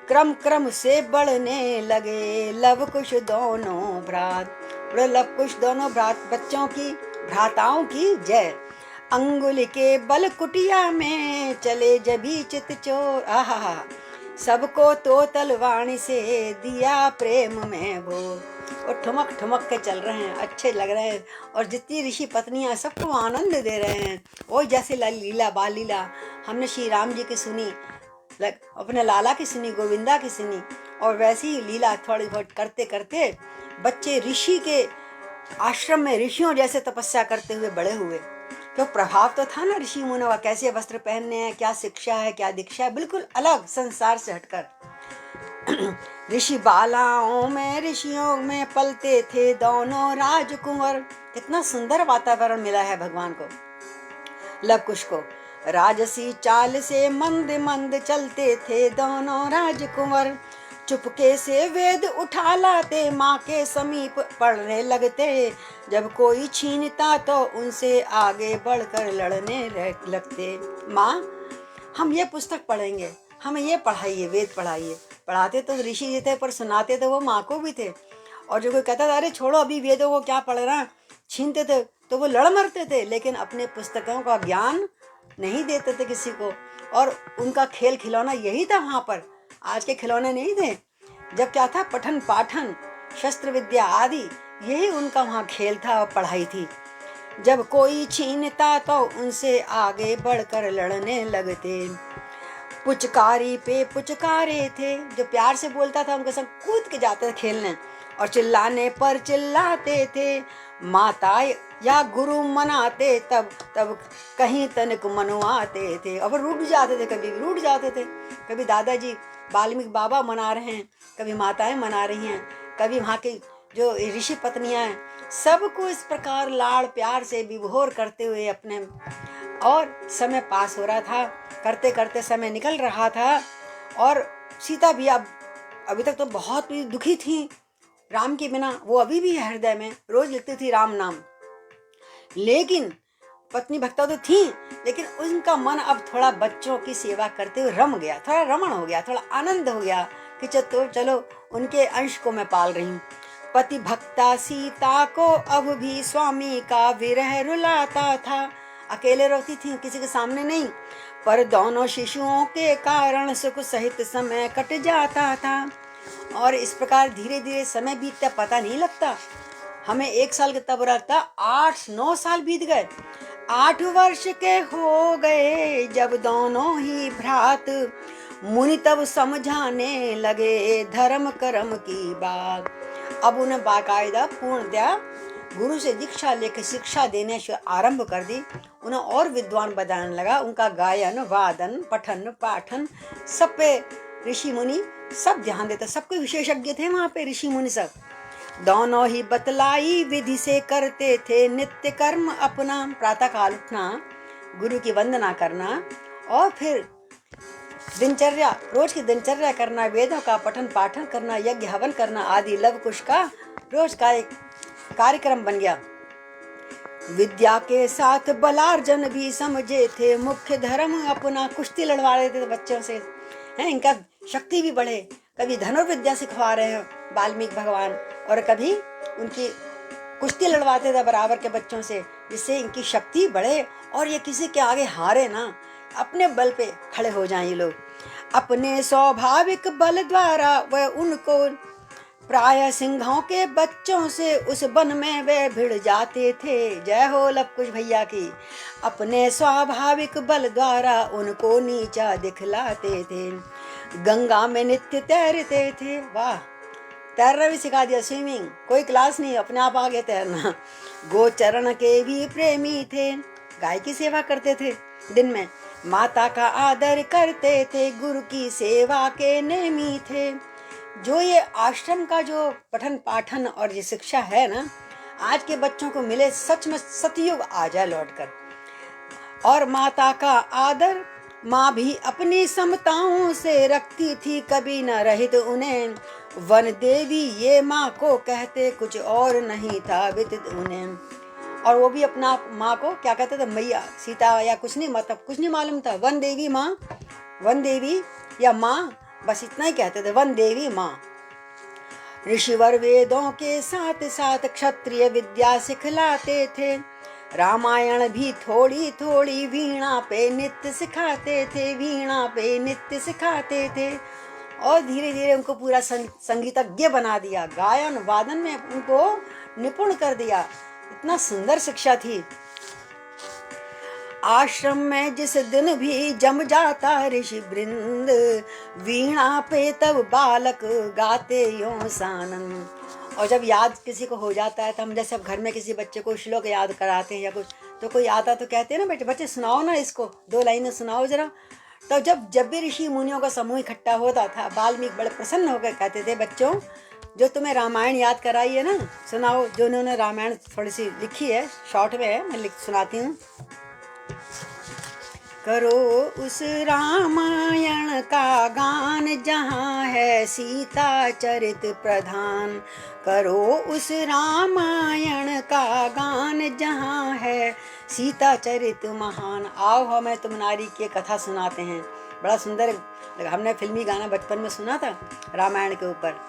क्रम क्रम से बढ़ने लगे लव कुश दोनों भ्रात। लव कुश दोनों भ्राताओं की जय। अंगुल के बल कुटिया में चले जभी चित चोर। आहा, सबको तो तलवाणी से दिया प्रेम में भोर। और ठुमक ठुमक के चल रहे हैं, अच्छे लग रहे हैं। और जितनी ऋषि पत्नियां सबको आनंद दे रहे हैं। और जैसे लीला बाल लीला हमने श्री राम जी की सुनी, अपने लाला की सुनी, गोविंदा की सुनी, और वैसी ही लीला थोड़ी बहुत करते करते बच्चे ऋषि के आश्रम में ऋषियों जैसे तपस्या करते हुए बड़े हुए। तो प्रभाव तो था ना ऋषि मुनियों का, कैसे वस्त्र पहनने हैं, क्या शिक्षा है, क्या दीक्षा है, बिल्कुल अलग संसार से हटकर। ऋषि बालाओं में ऋषियों में पलते थे दोनों राजकुंवर। कितना सुंदर वातावरण मिला है भगवान को, लव कुश को। राजसी चाल से मंद मंद चलते थे दोनों राजकुंवर। चुपके से वेद उठा लाते माँ के समीप पढ़ने लगते। जब कोई छीनता तो उनसे आगे बढ़कर लड़ने लगते। माँ, हम ये पुस्तक पढ़ेंगे, हमें ये पढ़ाइए, वेद पढ़ाइए। पढ़ाते तो ऋषि जी थे, पर सुनाते तो वो माँ को भी थे। और जो कोई कहता था अरे छोड़ो अभी वेदों को क्या पढ़ रहा, छीनते थे तो वो लड़ मरते थे, लेकिन अपने पुस्तकों का ज्ञान नहीं देते थे किसी को। और उनका खेल खिलौना यही था वहाँ पर, आज के खिलौने नहीं थे। जब क्या था, पठन पाठन, शस्त्र विद्या आदि, यही उनका वहाँ खेल था और पढ़ाई थी। जब कोई छीनता तो उनसे आगे बढ़कर लड़ने लगते। पुचकारी पे पुचकारे थे, जो प्यार से बोलता था उनके संग कूद के जाते थे खेलने। और चिल्लाने पर चिल्लाते थे, माता या गुरु मनाते तब तब कहीं तनिक मनवाते थे। और रूठ जाते थे, कभी रूठ जाते थे। कभी दादाजी वाल्मीकि बाबा मना रहे हैं, कभी माताएं मना रही हैं, कभी वहाँ की जो ऋषि पत्नियां हैं, सबको इस प्रकार लाड़ प्यार से विभोर करते हुए अपने, और समय पास हो रहा था। करते करते समय निकल रहा था। और सीता भी अभी तक तो बहुत ही दुखी थी राम के बिना। वो अभी भी हृदय में रोज लिखती थी राम नाम, लेकिन पत्नी भक्ता तो थी, लेकिन उनका मन अब थोड़ा बच्चों की सेवा करते हुए रम गया, थोड़ा रमण हो गया, थोड़ा आनंद हो गया कि चलो उनके अंश को मैं पाल रही हूँ। पति भक्ता सीता को अब भी स्वामी का विरह रुलाता था। अकेले रहती थी, किसी के सामने नहीं, पर दोनों शिशुओं के कारण सुख सहित समय कट जाता था। और इस प्रकार धीरे धीरे समय बीतता पता नहीं लगता। हमें 1 साल के तब रहता, 8-9 साल बीत गए। 8 वर्ष के हो गए जब दोनों ही भ्रात, मुनि तब समझाने लगे धर्म कर्म की बात। अब उन्हें बाकायदा पूर्णतया गुरु से दीक्षा लेकर शिक्षा देने से आरंभ कर दी। उन्हें और विद्वान बनाने लगा। उनका गायन वादन पठन पाठन सब पे ऋषि मुनि सब ध्यान देते, सबके विशेषज्ञ थे वहाँ पे ऋषि मुनि सब। दोनों ही बतलाई विधि से करते थे नित्य कर्म अपना। प्रातः काल उठना, गुरु की वंदना करना, और फिर दिनचर्या, रोज की दिनचर्या करना, वेदों का पठन पाठन करना, यज्ञ हवन करना आदि लव कुश का रोज का एक कार्यक्रम बन गया। विद्या के साथ बलार्जन भी समझे थे मुख्य धर्म अपना। कुश्ती लड़वा रहे थे बच्चों से, हैं, इनका शक्ति भी बढ़े। कभी धनुर्विद्या सिखवा रहे हैं वाल्मीकि भगवान, और कभी उनकी कुश्ती लड़वाते थे बराबर के बच्चों से, जिससे इनकी शक्ति बढ़े और ये किसी के आगे हारे ना, अपने बल पे खड़े हो जाएं ये लोग। अपने स्वाभाविक बल द्वारा वह उनको प्राय सिंहों के बच्चों से उस वन में वे भिड़ जाते थे। जय हो लव कुश भैया की। अपने स्वाभाविक बल द्वारा उनको नीचा दिखलाते थे। गंगा में नित्य तैरते थे। वाह, तैरना भी सिखा दिया, स्विमिंग, कोई क्लास नहीं, अपने आप आगे तैरना। गोचरण के भी प्रेमी थे, गाय की सेवा करते थे दिन में। माता का आदर करते थे, गुरु की सेवा के नेमी थे। जो ये आश्रम का जो पठन पाठन और ये शिक्षा है ना, आज के बच्चों को मिले, सच में सतयुग आ जाए लौटकर। और माता का आदर माँ भी अपनी समताओं से रखती थी, कभी न रहित उन्हें। वन देवी ये माँ को कहते, कुछ और नहीं था विदित उन्हें। और वो भी अपना माँ को क्या कहते थे, मैया सीता या कुछ नहीं, मतलब कुछ नहीं मालूम था। वन देवी माँ, वन देवी या माँ, बस इतना ही कहते थे, वन देवी माँ। ऋषिवर वेदों के साथ साथ क्षत्रिय विद्या सिखलाते थे। रामायण भी थोड़ी थोड़ी वीणा पे नित्य सिखाते थे, वीणा पे नित्य सिखाते थे। और धीरे धीरे उनको पूरा संगीतज्ञ बना दिया, गायन वादन में उनको निपुण कर दिया। इतना सुंदर शिक्षा थी। आश्रम में जिस दिन भी जम जाता ऋषि वृंद, वीणा पे तब बालक गाते यों सानंद। और जब याद किसी को हो जाता है तो हम जैसे अब घर में किसी बच्चे को श्लोक याद कराते हैं या कुछ, तो कोई आता तो कहते हैं ना, बेटे बच्चे सुनाओ ना, इसको 2 लाइनें सुनाओ जरा। तो जब भी ऋषि मुनियों का समूह इकट्ठा होता था, वाल्मीकि बड़े प्रसन्न होकर कहते थे, बच्चों जो तुम्हें रामायण याद कराई है ना, सुनाओ। जो उन्होंने रामायण थोड़ी सी लिखी है, शॉर्ट में है, मैं सुनाती हूँ। करो उस रामायण का गान जहाँ है सीता चरित प्रधान, करो उस रामायण का गान जहाँ है सीता चरित महान। आओ हमें तुम नारी की कथा सुनाते हैं। बड़ा सुंदर, हमने फिल्मी गाना बचपन में सुना था रामायण के ऊपर,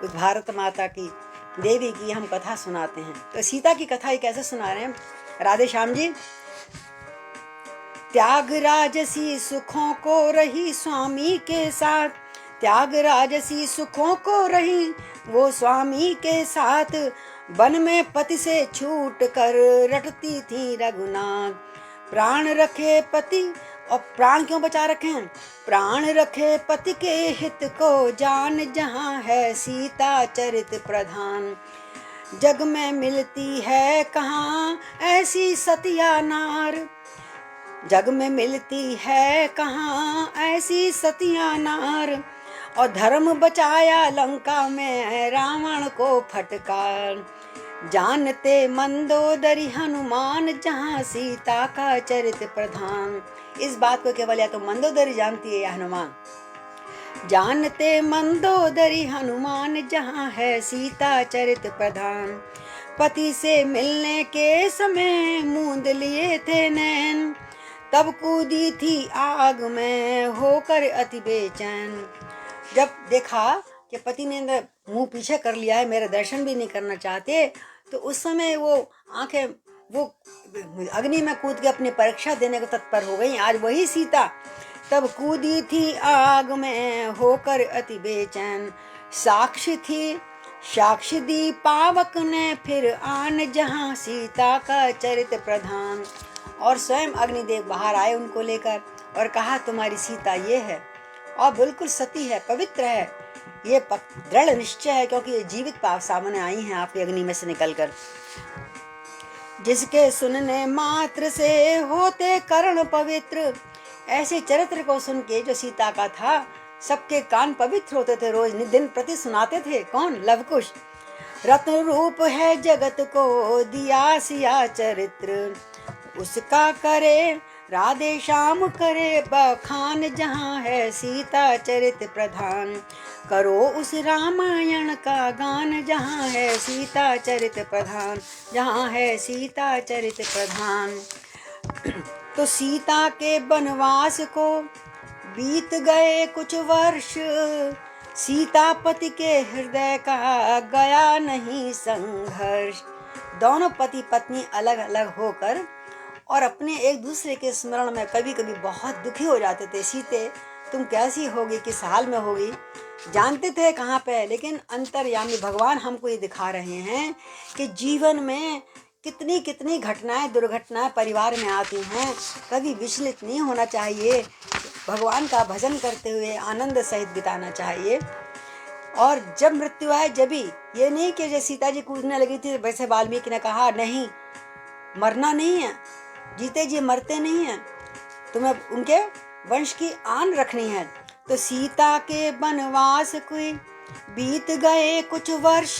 उस भारत माता की देवी की हम कथा सुनाते हैं। तो सीता की कथा ही कैसे सुना रहे हैं राधे श्याम जी। त्याग राजसी सुखों को रही स्वामी के साथ, त्याग राजसी सुखों को रही वो स्वामी के साथ, वन में पति से छूट कर रटती थी रघुनाथ। प्राण रखे पति, और प्राण क्यों बचा रखे हैं, प्राण रखे पति के हित को जान जहाँ है सीता चरित प्रधान। जग में मिलती है कहाँ ऐसी सतिया नार, जग में मिलती है कहाँ ऐसी सतिया नार, और धर्म बचाया लंका में रावण को फटकार। जानते मंदोदरी हनुमान जहाँ सीता का चरित प्रधान। इस बात को केवल या तो मंदोदरी जानती है या हनुमान। जानते मंदोदरी हनुमान जहाँ है सीता चरित प्रधान। पति से मिलने के समय मूंद लिए थे नैन, तब कूदी थी आग में होकर अति बेचैन। जब देखा कि पति ने मुंह पीछे कर लिया है, मेरे दर्शन भी नहीं करना चाहते, तो उस समय वो आंखें वो अग्नि में कूद के अपनी परीक्षा देने को तत्पर हो गई। आज वही सीता तब कूदी थी आग में होकर अति बेचैन। साक्षी थी, साक्षी दी पावक ने फिर आन जहां सीता का चरित प्रधान। और स्वयं अग्निदेव बाहर आए उनको लेकर और कहा तुम्हारी सीता ये है, और बिल्कुल सती है, पवित्र है, ये दृढ़ निश्चय है, क्योंकि ये जीवित सामने आई हैं आपकी अग्नि में से निकलकर। जिसके सुनने मात्र से होते कर्ण पवित्र, ऐसे चरित्र को सुन के जो सीता का था, सबके कान पवित्र होते थे, रोज दिन प्रति सुनाते थे। कौन? लवकुश। रत्न रूप है जगत को दिया सिया चरित्र, उसका करे राधे श्याम करे बखान जहाँ है सीता चरित प्रधान। करो उस रामायण का गान जहाँ है सीता चरित प्रधान, जहाँ है सीता चरित प्रधान। तो सीता के वनवास को बीत गए कुछ वर्ष, सीतापति के हृदय का गया नहीं संघर्ष। दोनों पति पत्नी अलग अलग होकर और अपने एक दूसरे के स्मरण में कभी कभी बहुत दुखी हो जाते थे। सीते तुम कैसी होगी, किस हाल में होगी, जानते थे कहाँ पे, लेकिन अंतर्यामी भगवान हमको ये दिखा रहे हैं कि जीवन में कितनी कितनी घटनाएं, दुर्घटनाएं परिवार में आती हैं। कभी विचलित नहीं होना चाहिए, भगवान का भजन करते हुए आनंद सहित बिताना चाहिए। और जब मृत्यु आए जब भी, ये नहीं कि जैसे सीता जी कूदने लगी थी वैसे वाल्मीकि ने कहा नहीं, मरना नहीं है, जीते जी मरते नहीं हैं, तुम्हें उनके वंश की आन रखनी है। तो सीता के वनवास कोई बीत गए कुछ वर्ष,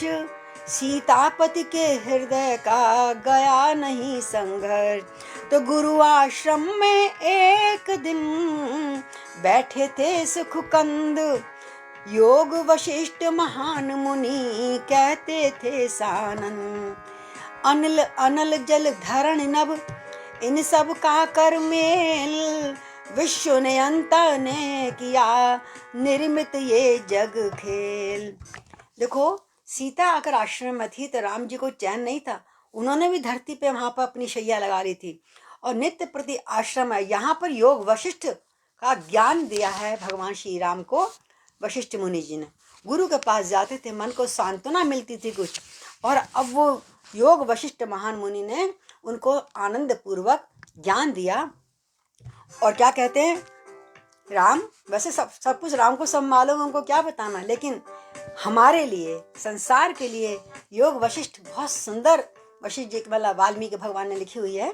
सीतापति के हृदय का गया नहीं संघर्ष। तो गुरु आश्रम में एक दिन बैठे थे सुखकंद, योग वशिष्ठ महान मुनि कहते थे सानंद। अनल अनल जल धरण नभ इन सब का कर मेल, विश्व ने अंत ने किया निर्मित ये जग खेल। देखो सीता अगर आश्रम में थी तो राम जी को चैन नहीं था, उन्होंने भी धरती पे वहाँ पर अपनी शैया लगा ली थी। और नित्य प्रति आश्रम है। यहाँ पर योग वशिष्ठ का ज्ञान दिया है भगवान श्री राम को वशिष्ठ मुनि जी ने। गुरु के पास जाते थे, मन को सांत्वना मिलती थी कुछ, और अब वो योग वशिष्ठ महान मुनि ने उनको आनंद पूर्वक ज्ञान दिया। और क्या कहते हैं, राम वैसे सब कुछ राम को सब मालूम, उनको क्या बताना, लेकिन हमारे लिए, संसार के लिए योग वशिष्ठ बहुत सुंदर, वशिष्ठ जी मतलब वाल्मीकि भगवान ने लिखी हुई है,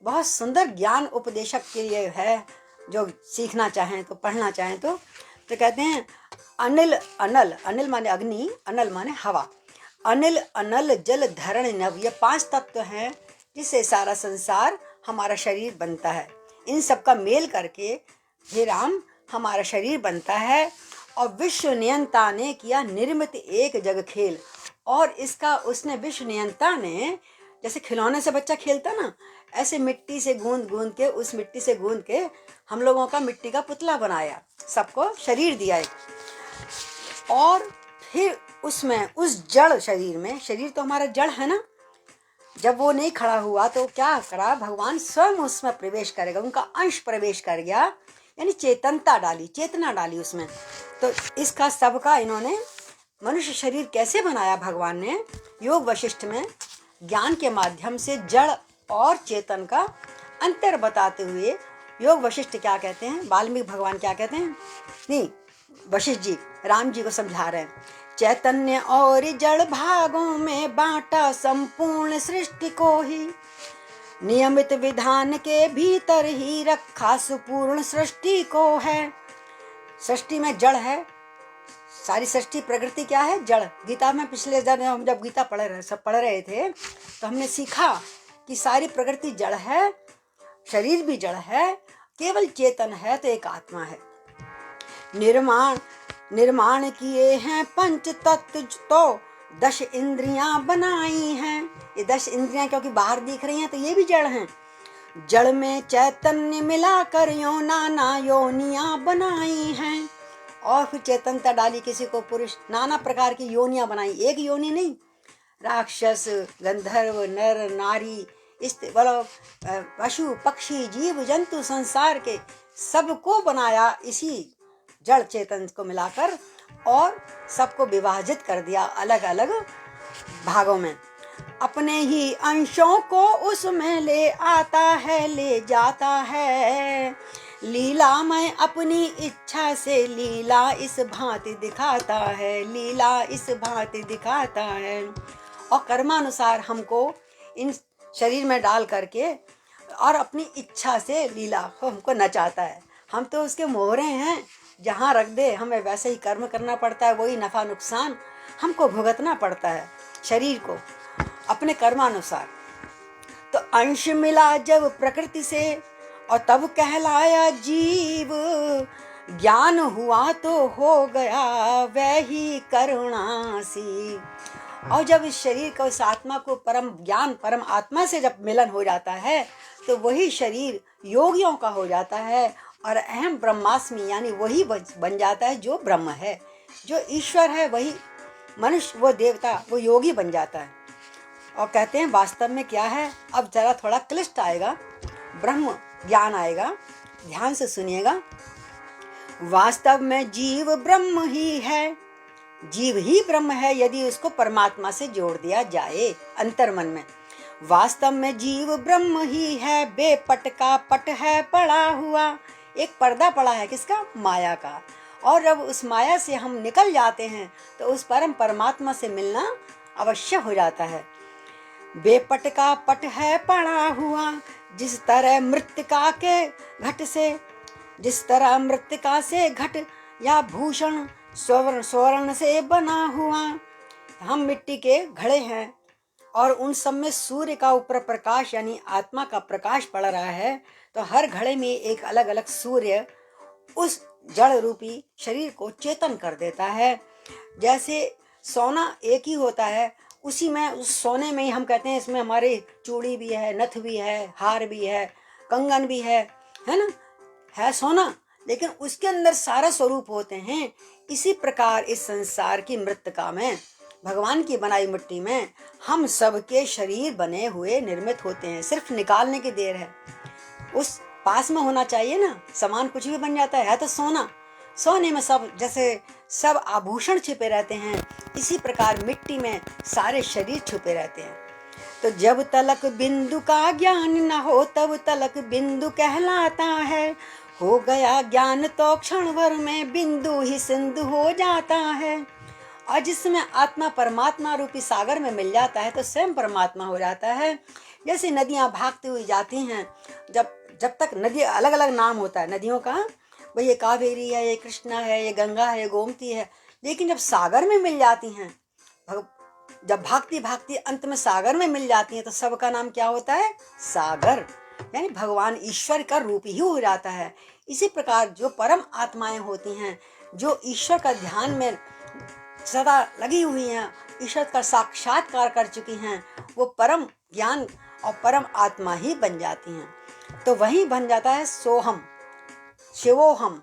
बहुत सुंदर ज्ञान उपदेशक के लिए है, जो सीखना चाहें तो, पढ़ना चाहें तो कहते हैं अनिल अनल, अनिल माने अग्नि, अनल माने हवा, अनिल अनल जल धरण नभ, ये 5 तत्व हैं जिससे सारा संसार हमारा शरीर बनता है। इन सब का मेल करके हे राम हमारा शरीर बनता है। और विश्व नियंता ने किया निर्मित एक जग खेल, और इसका उसने विश्व नियंता ने, जैसे खिलौने से बच्चा खेलता ना, ऐसे मिट्टी से गूंद गूंद के, उस मिट्टी से गूंद के हम लोगों का मिट्टी का पुतला बनाया, सबको शरीर दिया एक। और फिर उसमें उस जड़ शरीर में, शरीर तो हमारा जड़ है ना, जब वो नहीं खड़ा हुआ तो क्या करा भगवान, स्वयं उसमें प्रवेश करेगा, उनका अंश प्रवेश कर गया, यानी चेतनता डाली, चेतना डाली उसमें। तो इसका सबका इन्होंने मनुष्य शरीर कैसे बनाया भगवान ने, योग वशिष्ठ में ज्ञान के माध्यम से जड़ और चेतन का अंतर बताते हुए योग वशिष्ठ क्या कहते हैं, वाल्मीकि भगवान क्या कहते हैं, नहीं वशिष्ठ जी राम जी को समझा रहे हैं, चैतन्य और जड़ भागों में बांटा संपूर्ण सृष्टि को ही, नियमित विधान के भीतर ही रखा सुपूर्ण सृष्टि को है। सृष्टि में जड़ है, सारी सृष्टि प्रकृति क्या है, जड़। गीता में पिछले दिन हम जब गीता पढ़ रहे थे तो हमने सीखा कि सारी प्रकृति जड़ है, शरीर भी जड़ है, केवल चेतन है तो एक आत्मा है। निर्माण किए हैं पंच तत्व तो 10 इंद्रियां बनाई हैं। ये 10 इंद्रियां क्योंकि बाहर दिख रही हैं तो ये भी जड़ हैं। जड़ में चैतन्य मिलाकर यो नाना योनियां बनाई हैं। और फिर चेतनता डाली, किसी को पुरुष, नाना प्रकार की योनियां बनाई, एक योनि नहीं, राक्षस, गंधर्व, नर, नारी, पशु पक्षी जीव जंतु संसार के सबको बनाया इसी जड़ चेतन को मिलाकर, और सबको विभाजित कर दिया अलग अलग भागों में। अपने ही अंशों को उसमें ले आता है, ले जाता है, लीला में अपनी इच्छा से लीला इस भांति दिखाता है, लीला इस भांति दिखाता है। और कर्मानुसार हमको इन शरीर में डाल करके और अपनी इच्छा से लीला को हमको नचाता है। हम तो उसके मोहरे हैं, जहाँ रख दे हमें वैसे ही कर्म करना पड़ता है, वही नफा नुकसान हमको भुगतना पड़ता है शरीर को अपने कर्मानुसार। तो अंश मिला जब प्रकृति से और तब कहलाया जीव, ज्ञान हुआ तो हो गया वही करुणासी। और जब इस शरीर को, इस आत्मा को परम ज्ञान, परम आत्मा से जब मिलन हो जाता है तो वही शरीर योगियों का हो जाता है, और अहम ब्रह्मास्मि यानी वही बन जाता है जो ब्रह्म है, जो ईश्वर है, वही मनुष्य, वो देवता, वो योगी बन जाता है। और कहते हैं वास्तव में क्या है, अब जरा थोड़ा क्लिष्ट आएगा, ब्रह्म ज्ञान आएगा, ध्यान से सुनिएगा। वास्तव में जीव ब्रह्म ही है, जीव ही ब्रह्म है यदि उसको परमात्मा से जोड़ दिया जाए अंतर्मन में। वास्तव में जीव ब्रह्म ही है, बेपट का पट है पड़ा हुआ, एक पर्दा पड़ा है किसका, माया का। और जब उस माया से हम निकल जाते हैं तो उस परम परमात्मा से मिलना अवश्य हो जाता है। बेपट का पट है पड़ा हुआ, जिस तरह मृत्तिका के घट से, जिस तरह मृत्तिका से घट या भूषण स्वर्ण से बना हुआ। हम मिट्टी के घड़े हैं और उन सब में सूर्य का ऊपर प्रकाश यानी आत्मा का प्रकाश पड़ रहा है, तो हर घड़े में एक अलग अलग सूर्य उस जड़ रूपी शरीर को चेतन कर देता है। जैसे सोना एक ही होता है, उसी में, उस सोने में ही हम कहते हैं इसमें हमारे चूड़ी भी है, नथ भी है, हार भी है, कंगन भी है ना, है सोना, लेकिन उसके अंदर सारा स्वरूप होते हैं। इसी प्रकार इस संसार की मृत्तिका में भगवान की बनाई मिट्टी में हम सबके शरीर बने हुए निर्मित होते हैं, सिर्फ निकालने की देर है। उस पास में होना चाहिए ना, सामान कुछ भी बन जाता है तो सोना, सोने में सब जैसे सब आभूषण छिपे रहते हैं, इसी प्रकार मिट्टी में सारे शरीर छुपे रहते हैं। तो जब तलक बिंदु का ज्ञान न हो तब तलक बिंदु कहलाता है। हो गया ज्ञान तो क्षण भर में बिंदु ही सिंधु हो जाता है। और जिसमें आत्मा परमात्मा रूपी सागर में मिल जाता है तो स्वयं परमात्मा हो जाता है। जैसे नदियां भागती हुई जाती हैं, जब तक नदी अलग अलग नाम होता है नदियों का, भाई ये कावेरी है, ये कृष्णा है, ये गंगा है, ये गोमती है, लेकिन जब सागर में मिल जाती हैं, जब भागती भागती अंत में सागर में मिल जाती हैं तो सबका नाम क्या होता है? सागर, यानी भगवान ईश्वर का रूप ही हो जाता है। इसी प्रकार जो परम आत्माएं होती हैं, जो ईश्वर का ध्यान में सदा लगी हुई हैं, ईश्वर का साक्षात्कार कर चुकी हैं, वो परम ज्ञान और परम आत्मा ही बन जाती हैं। तो वही बन जाता है सोहम, शिवोहम,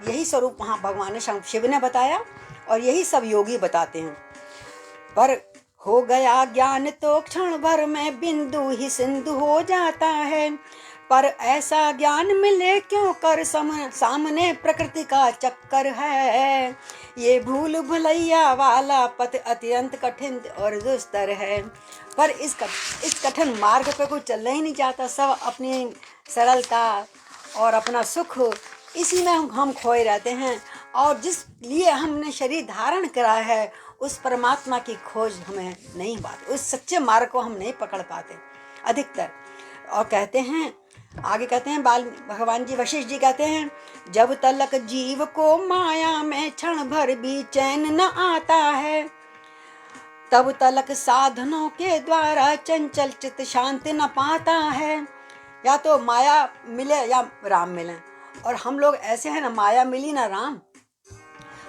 यही स्वरूप वहाँ भगवान शिव ने बताया और यही सब योगी बताते हैं। पर हो गया ज्ञान तो क्षण भर में बिंदु ही सिंधु हो जाता है। पर ऐसा ज्ञान मिले क्यों कर सामने प्रकृति का चक्कर है। ये भूल भुलैया वाला पथ अत्यंत कठिन और दुस्तर है। पर इस कठिन मार्ग पर कोई चलना ही नहीं चाहता, सब अपनी सरलता और अपना सुख इसी में हम खोए रहते हैं। और जिस लिए हमने शरीर धारण करा है उस परमात्मा की खोज हमें नहीं पाते, उस सच्चे मार्ग को हम नहीं पकड़ पाते अधिकतर। और कहते हैं, आगे कहते हैं भगवान जी वशिष्ठ जी कहते हैं, जब तलक जीव को माया में क्षण भर भी चैन न आता है, तब तलक साधनों के द्वारा चंचल चित्त शांति न पाता है। या तो माया मिले या राम मिले, और हम लोग ऐसे हैं ना, माया मिली ना राम,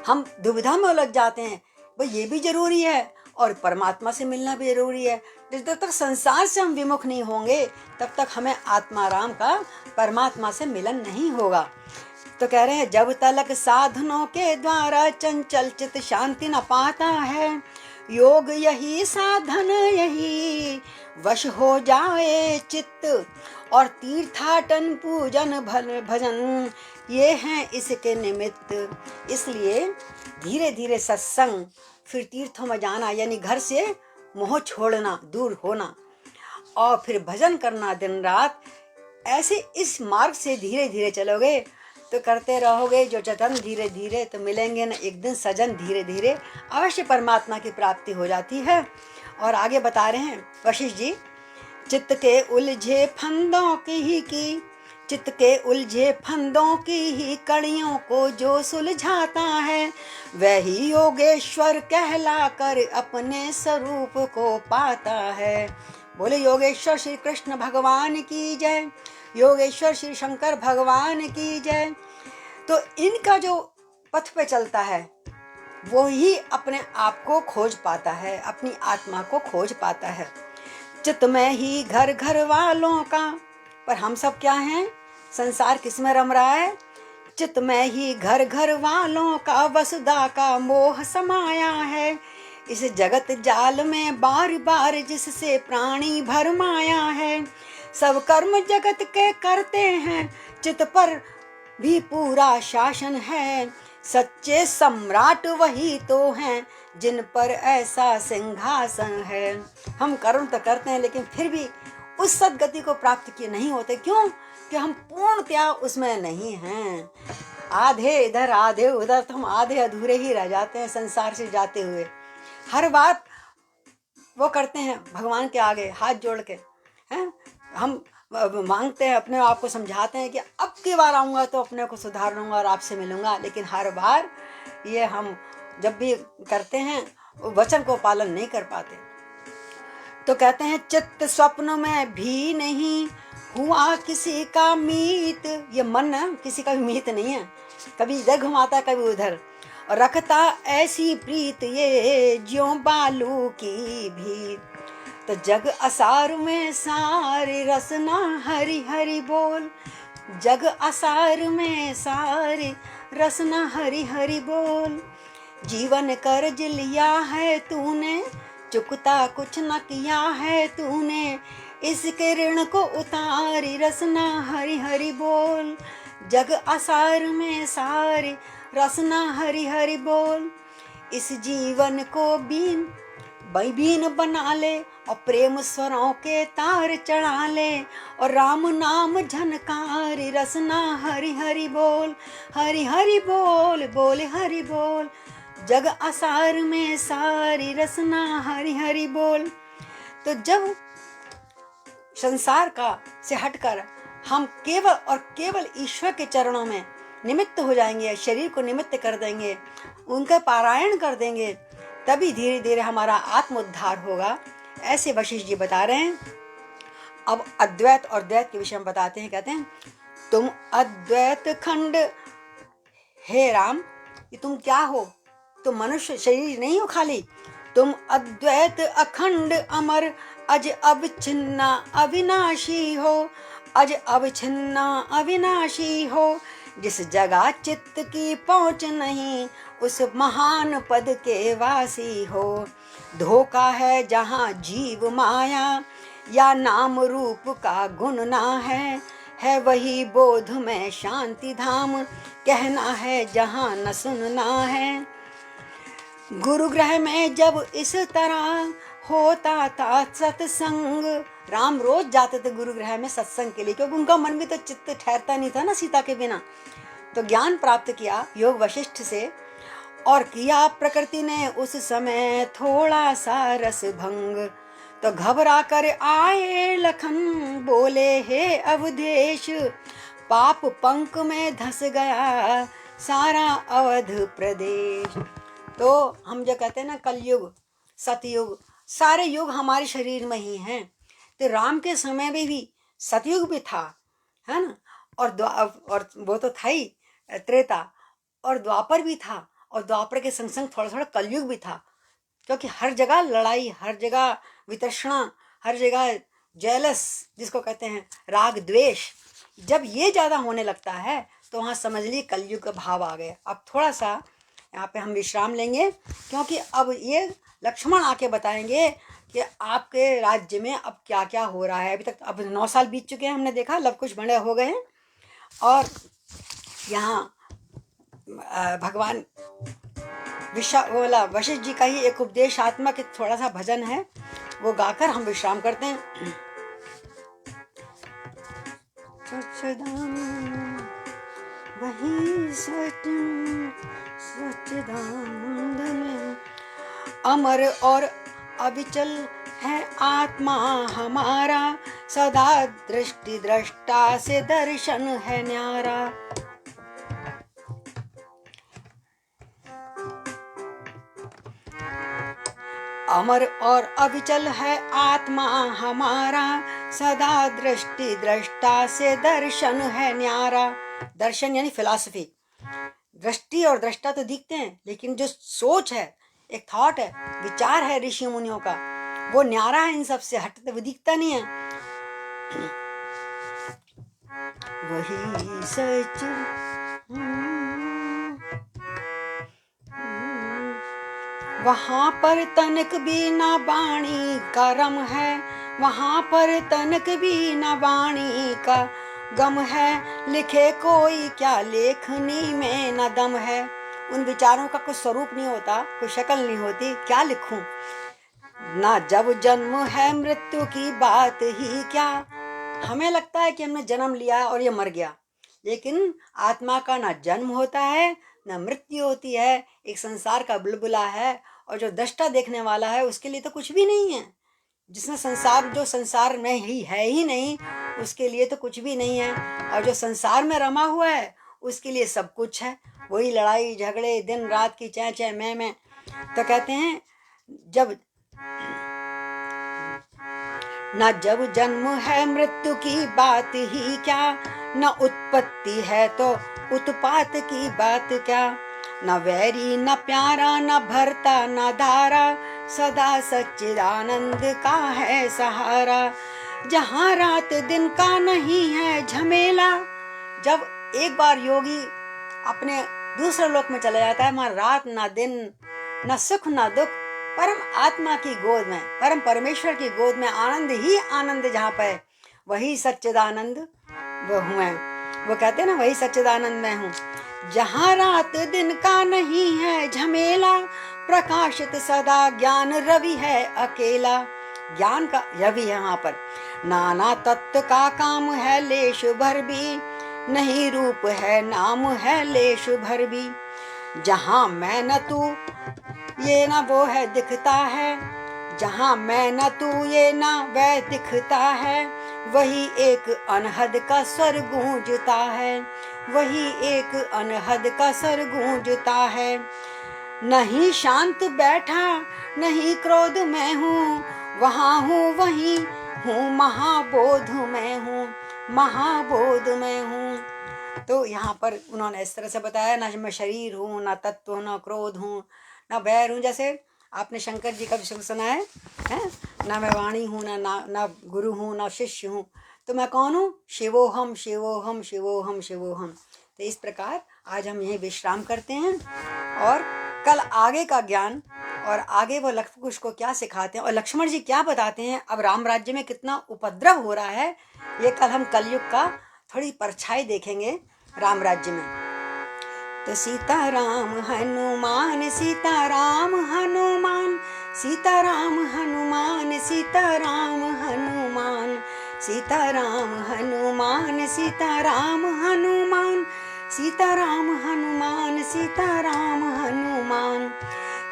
हम दुविधा में उलझ जाते हैं। भाई ये भी जरूरी है और परमात्मा से मिलना भी जरूरी है। जब तक संसार से हम विमुख नहीं होंगे तब तक हमें आत्मा राम का परमात्मा से मिलन नहीं होगा। तो कह रहे हैं, जब तलक साधनों के द्वारा चंचल चित्त शांति न पाता है, योग यही साधन यही वश हो जाए चित्त, और तीर्थाटन पूजन भजन ये हैं इसके निमित्त। इसलिए धीरे धीरे सत्संग, फिर तीर्थों में जाना, यानी घर से मोह छोड़ना, दूर होना, और फिर भजन करना दिन रात। ऐसे इस मार्ग से धीरे धीरे चलोगे तो करते रहोगे जो जतन, धीरे धीरे तो मिलेंगे ना एक दिन सजन, धीरे धीरे अवश्य परमात्मा की प्राप्ति हो जाती है। और आगे बता रहे हैं वशिष्ठ जी, चित्त के उलझे फंदों की चित्त के उलझे फंदों की ही कड़ियों को जो सुलझाता है, वही योगेश्वर कहलाकर अपने स्वरूप को पाता है। बोले योगेश्वर श्री कृष्ण भगवान की जय, योगेश्वर श्री शंकर भगवान की जय। तो इनका जो पथ पे चलता है वो ही अपने आप को खोज पाता है, अपनी आत्मा को खोज पाता है। चित्त में ही घर घर वालों का, पर हम सब क्या हैं? संसार किस में रम रहा है? चित्त में ही घर घर वालों का वसुधा का मोह समाया है। इस जगत जाल में बार बार जिससे प्राणी भरमाया है। सब कर्म जगत के करते हैं, चित्त पर भी पूरा शासन है। सच्चे सम्राट वही तो हैं जिन पर ऐसा सिंहासन है। हम कर्म तो करते हैं लेकिन फिर भी उस सदगति को प्राप्त किए नहीं होते। क्यों? कि हम पूर्णतया उसमें नहीं हैं। आधे इधर आधे उधर, तो हम आधे अधूरे ही रह जाते हैं संसार से जाते हुए। हर बार वो करते हैं भगवान के आगे हाथ जोड़ के, हैं हम मांगते हैं, अपने आप को समझाते हैं कि अब की बार आऊँगा तो अपने को सुधार लूँगा और आपसे मिलूँगा। लेकिन हर बार ये हम जब भी करते हैं वचन को पालन नहीं कर पाते। तो कहते हैं, चित्त स्वप्न में भी नहीं हुआ किसी का मीत। ये मन ना किसी का भी मीत नहीं है, कभी इधर घुमाता कभी उधर, और रखता ऐसी प्रीत ये ज्यों बालू की भी। तो जग असार में सारे रसना हरि हरि बोल, जग असार में सारे रसना हरि हरि बोल। जीवन कर्ज लिया है तूने, चुकता कुछ न किया है तूने, इसके ऋण को उतारी रसना हरि हरि बोल। जग आसार में सारी रसना हरि हरि बोल। इस जीवन को बीन बना ले और प्रेम स्वरों के तार चढ़ा ले, और राम नाम झनकारी रसना हरि हरि बोल। हरि हरि बोल बोले हरि बोल। जग आसार में सारी रसना हरि हरि बोल। तो जब संसार का से हटकर हम केवल और केवल ईश्वर के चरणों में निमित्त हो जाएंगे, शरीर को निमित्त कर देंगे, उनका पारायण कर देंगे, तभी धीरे धीरे हमारा आत्म उद्धार होगा, ऐसे वशिष्ठ जी बता रहे हैं। अब अद्वैत और द्वैत के विषय में बताते हैं। कहते हैं तुम अद्वैत खंड हे राम, कि तुम क्या हो, तुम मनुष्य शरीर नहीं हो खाली, तुम अद्वैत अखंड अमर अज अविच्छिन्ना अविनाशी हो, अज अविच्छिन्ना अविनाशी हो। जिस जगह चित्त की पहुँच नहीं, उस महान पद के वासी हो। धोखा है जहाँ जीव माया, या नाम रूप का गुण ना है वही बोध में शांति धाम, कहना है जहाँ न सुनना है। गुरु ग्रह में जब इस तरह होता था सत्संग, राम रोज जाते थे गुरु ग्रह में सत्संग के लिए, क्योंकि उनका मन भी तो चित्त ठहरता नहीं था ना सीता के बिना। तो ज्ञान प्राप्त किया योग वशिष्ठ से, और किया प्रकृति ने उस समय थोड़ा सा रस भंग। तो घबरा कर आए लखन, बोले हे अवधेश, पाप पंख में धस गया सारा अवध प्रदेश। तो हम जो कहते हैं ना कलयुग सतयुग, सारे युग हमारे शरीर में ही हैं। तो राम के समय में भी सतयुग भी था, है ना, और वो तो था ही त्रेता, और द्वापर भी था, और द्वापर के संग संग थोड़ा थोड़ा कलयुग भी था। क्योंकि हर जगह लड़ाई, हर जगह वितृष्णा, हर जगह जेलस जिसको कहते हैं राग द्वेष, जब ये ज़्यादा होने लगता है तो वहाँ समझ लीजिए कलयुग का भाव आ गया। अब थोड़ा सा यहाँ पे हम विश्राम लेंगे, क्योंकि अब ये लक्ष्मण आके बताएंगे कि आपके राज्य में अब क्या क्या हो रहा है। अभी तक अब 9 साल बीत चुके हैं, हमने देखा लव कुश बड़े हो गए हैं, और यहाँ भगवान वशिष्ठ जी का ही एक उपदेशात्मक एक थोड़ा सा भजन है, वो गाकर हम विश्राम करते हैं। वही सच्चिदानंद में अमर और अविचल है आत्मा हमारा, सदा दृष्टि दृष्टा से दर्शन है न्यारा। अमर और अविचल है आत्मा हमारा, सदा दृष्टि दृष्टा से दर्शन है न्यारा। दर्शन यानी फिलॉसफी। दृष्टि और दृष्टा तो दिखते हैं, लेकिन जो सोच है, एक थॉट है, विचार है ऋषि मुनियों का, वो न्यारा है, इन सब से हटते, वो दिखता नहीं है। वही सच वहाँ पर तनक भी ना वाणी का रम है, वहाँ पर तनक भी ना वाणी का गम है, लिखे कोई क्या लेखनी में न दम है। उन विचारों का कोई स्वरूप नहीं होता, कोई शक्ल नहीं होती, क्या लिखूं। ना जब जन्म है मृत्यु की बात ही क्या, हमें लगता है कि हमने जन्म लिया और ये मर गया, लेकिन आत्मा का ना जन्म होता है ना मृत्यु होती है। एक संसार का बुलबुला है, और जो दृष्टा देखने वाला है उसके लिए तो कुछ भी नहीं है। जिसने संसार, जो संसार में ही है ही नहीं, उसके लिए तो कुछ भी नहीं है, और जो संसार में रमा हुआ है उसके लिए सब कुछ है। वही लड़ाई झगड़े दिन रात की चै चै मैं। तो कहते हैं जब न जब जन्म है मृत्यु की बात ही क्या, न उत्पत्ति है तो उत्पात की बात क्या। न वैरी न प्यारा न भरता न धारा, सदा सच्चिदानंद का है सहारा। जहाँ रात दिन का नहीं है झमेला। जब एक बार योगी अपने दूसरे लोक में चला जाता है, वहाँ रात ना दिन, न सुख ना दुख, परम आत्मा की गोद में, परम परमेश्वर की गोद में आनंद ही आनंद जहाँ पे है, वही सच्चिदानंद वो हूँ मैं। वो कहते हैं ना, वही सच्चिदानंद मैं हूँ। जहाँ रात दिन का नहीं है झमेला, प्रकाशित सदा ज्ञान रवि है अकेला। ज्ञान का रवि है वहाँ पर। नाना तत्व का काम है लेश भर भी, नहीं रूप है नाम है लेश भर भी। जहाँ मैं न तू ये न वो है दिखता है, जहाँ मैं न तू ये न वह दिखता है, वही एक अनहद का स्वर गूंजता है, वही एक अनहद का स्वर गूंजता है। नहीं शांत बैठा नहीं क्रोध में हूँ, वहाँ हूँ वहीं हूँ महाबोध में हूँ, महाबोध में हूँ। तो यहाँ पर उन्होंने इस तरह से बताया, ना मैं शरीर हूँ, ना तत्व हूँ, ना क्रोध हूँ, ना बैर हूँ। जैसे आपने शंकर जी का विषय सुना है, ना मैं वाणी हूँ, ना गुरु हूँ, ना शिष्य हूँ, तो मैं कौन हूँ? शिवोहम शिवोहम शिवोहम शिवोहम। तो इस प्रकार आज हम यहीं विश्राम करते हैं और कल आगे का ज्ञान और आगे वो लक्ष्मण को क्या सिखाते हैं और लक्ष्मण जी क्या बताते हैं, अब राम राज्य में कितना उपद्रव हो रहा है, ये कल हम कलयुग का थोड़ी परछाई देखेंगे राम राज्य में। तो सीताराम हनुमान सीताराम हनुमान, सीताराम हनुमान सीताराम हनुमान, सीताराम हनुमान सीताराम हनुमान, सीताराम हनुमान सीताराम हनुमान,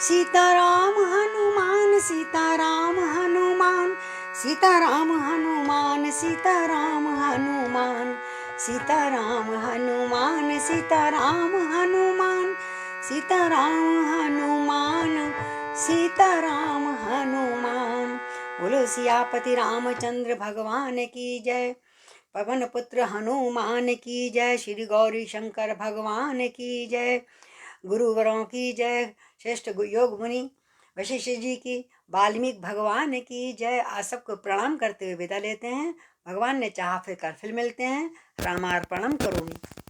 सीताराम हनुमान सीताराम हनुमान, सीताराम हनुमान सीताराम हनुमान, सीताराम हनुमान सीताराम हनुमान, सीताराम हनुमान सीताराम हनुमान। बोलो सियापति रामचंद्र भगवान की जय, पवन पुत्र हनुमान की जय, श्री गौरी शंकर भगवान की जय, गुरुवरों की जय, श्रेष्ठ योग मुनि वशिष्ठ जी की, वाल्मीकि भगवान की जय। आज सबको प्रणाम करते हुए विदा लेते हैं। भगवान ने चाहा फिर मिलते हैं। रामार्पणम करोमि।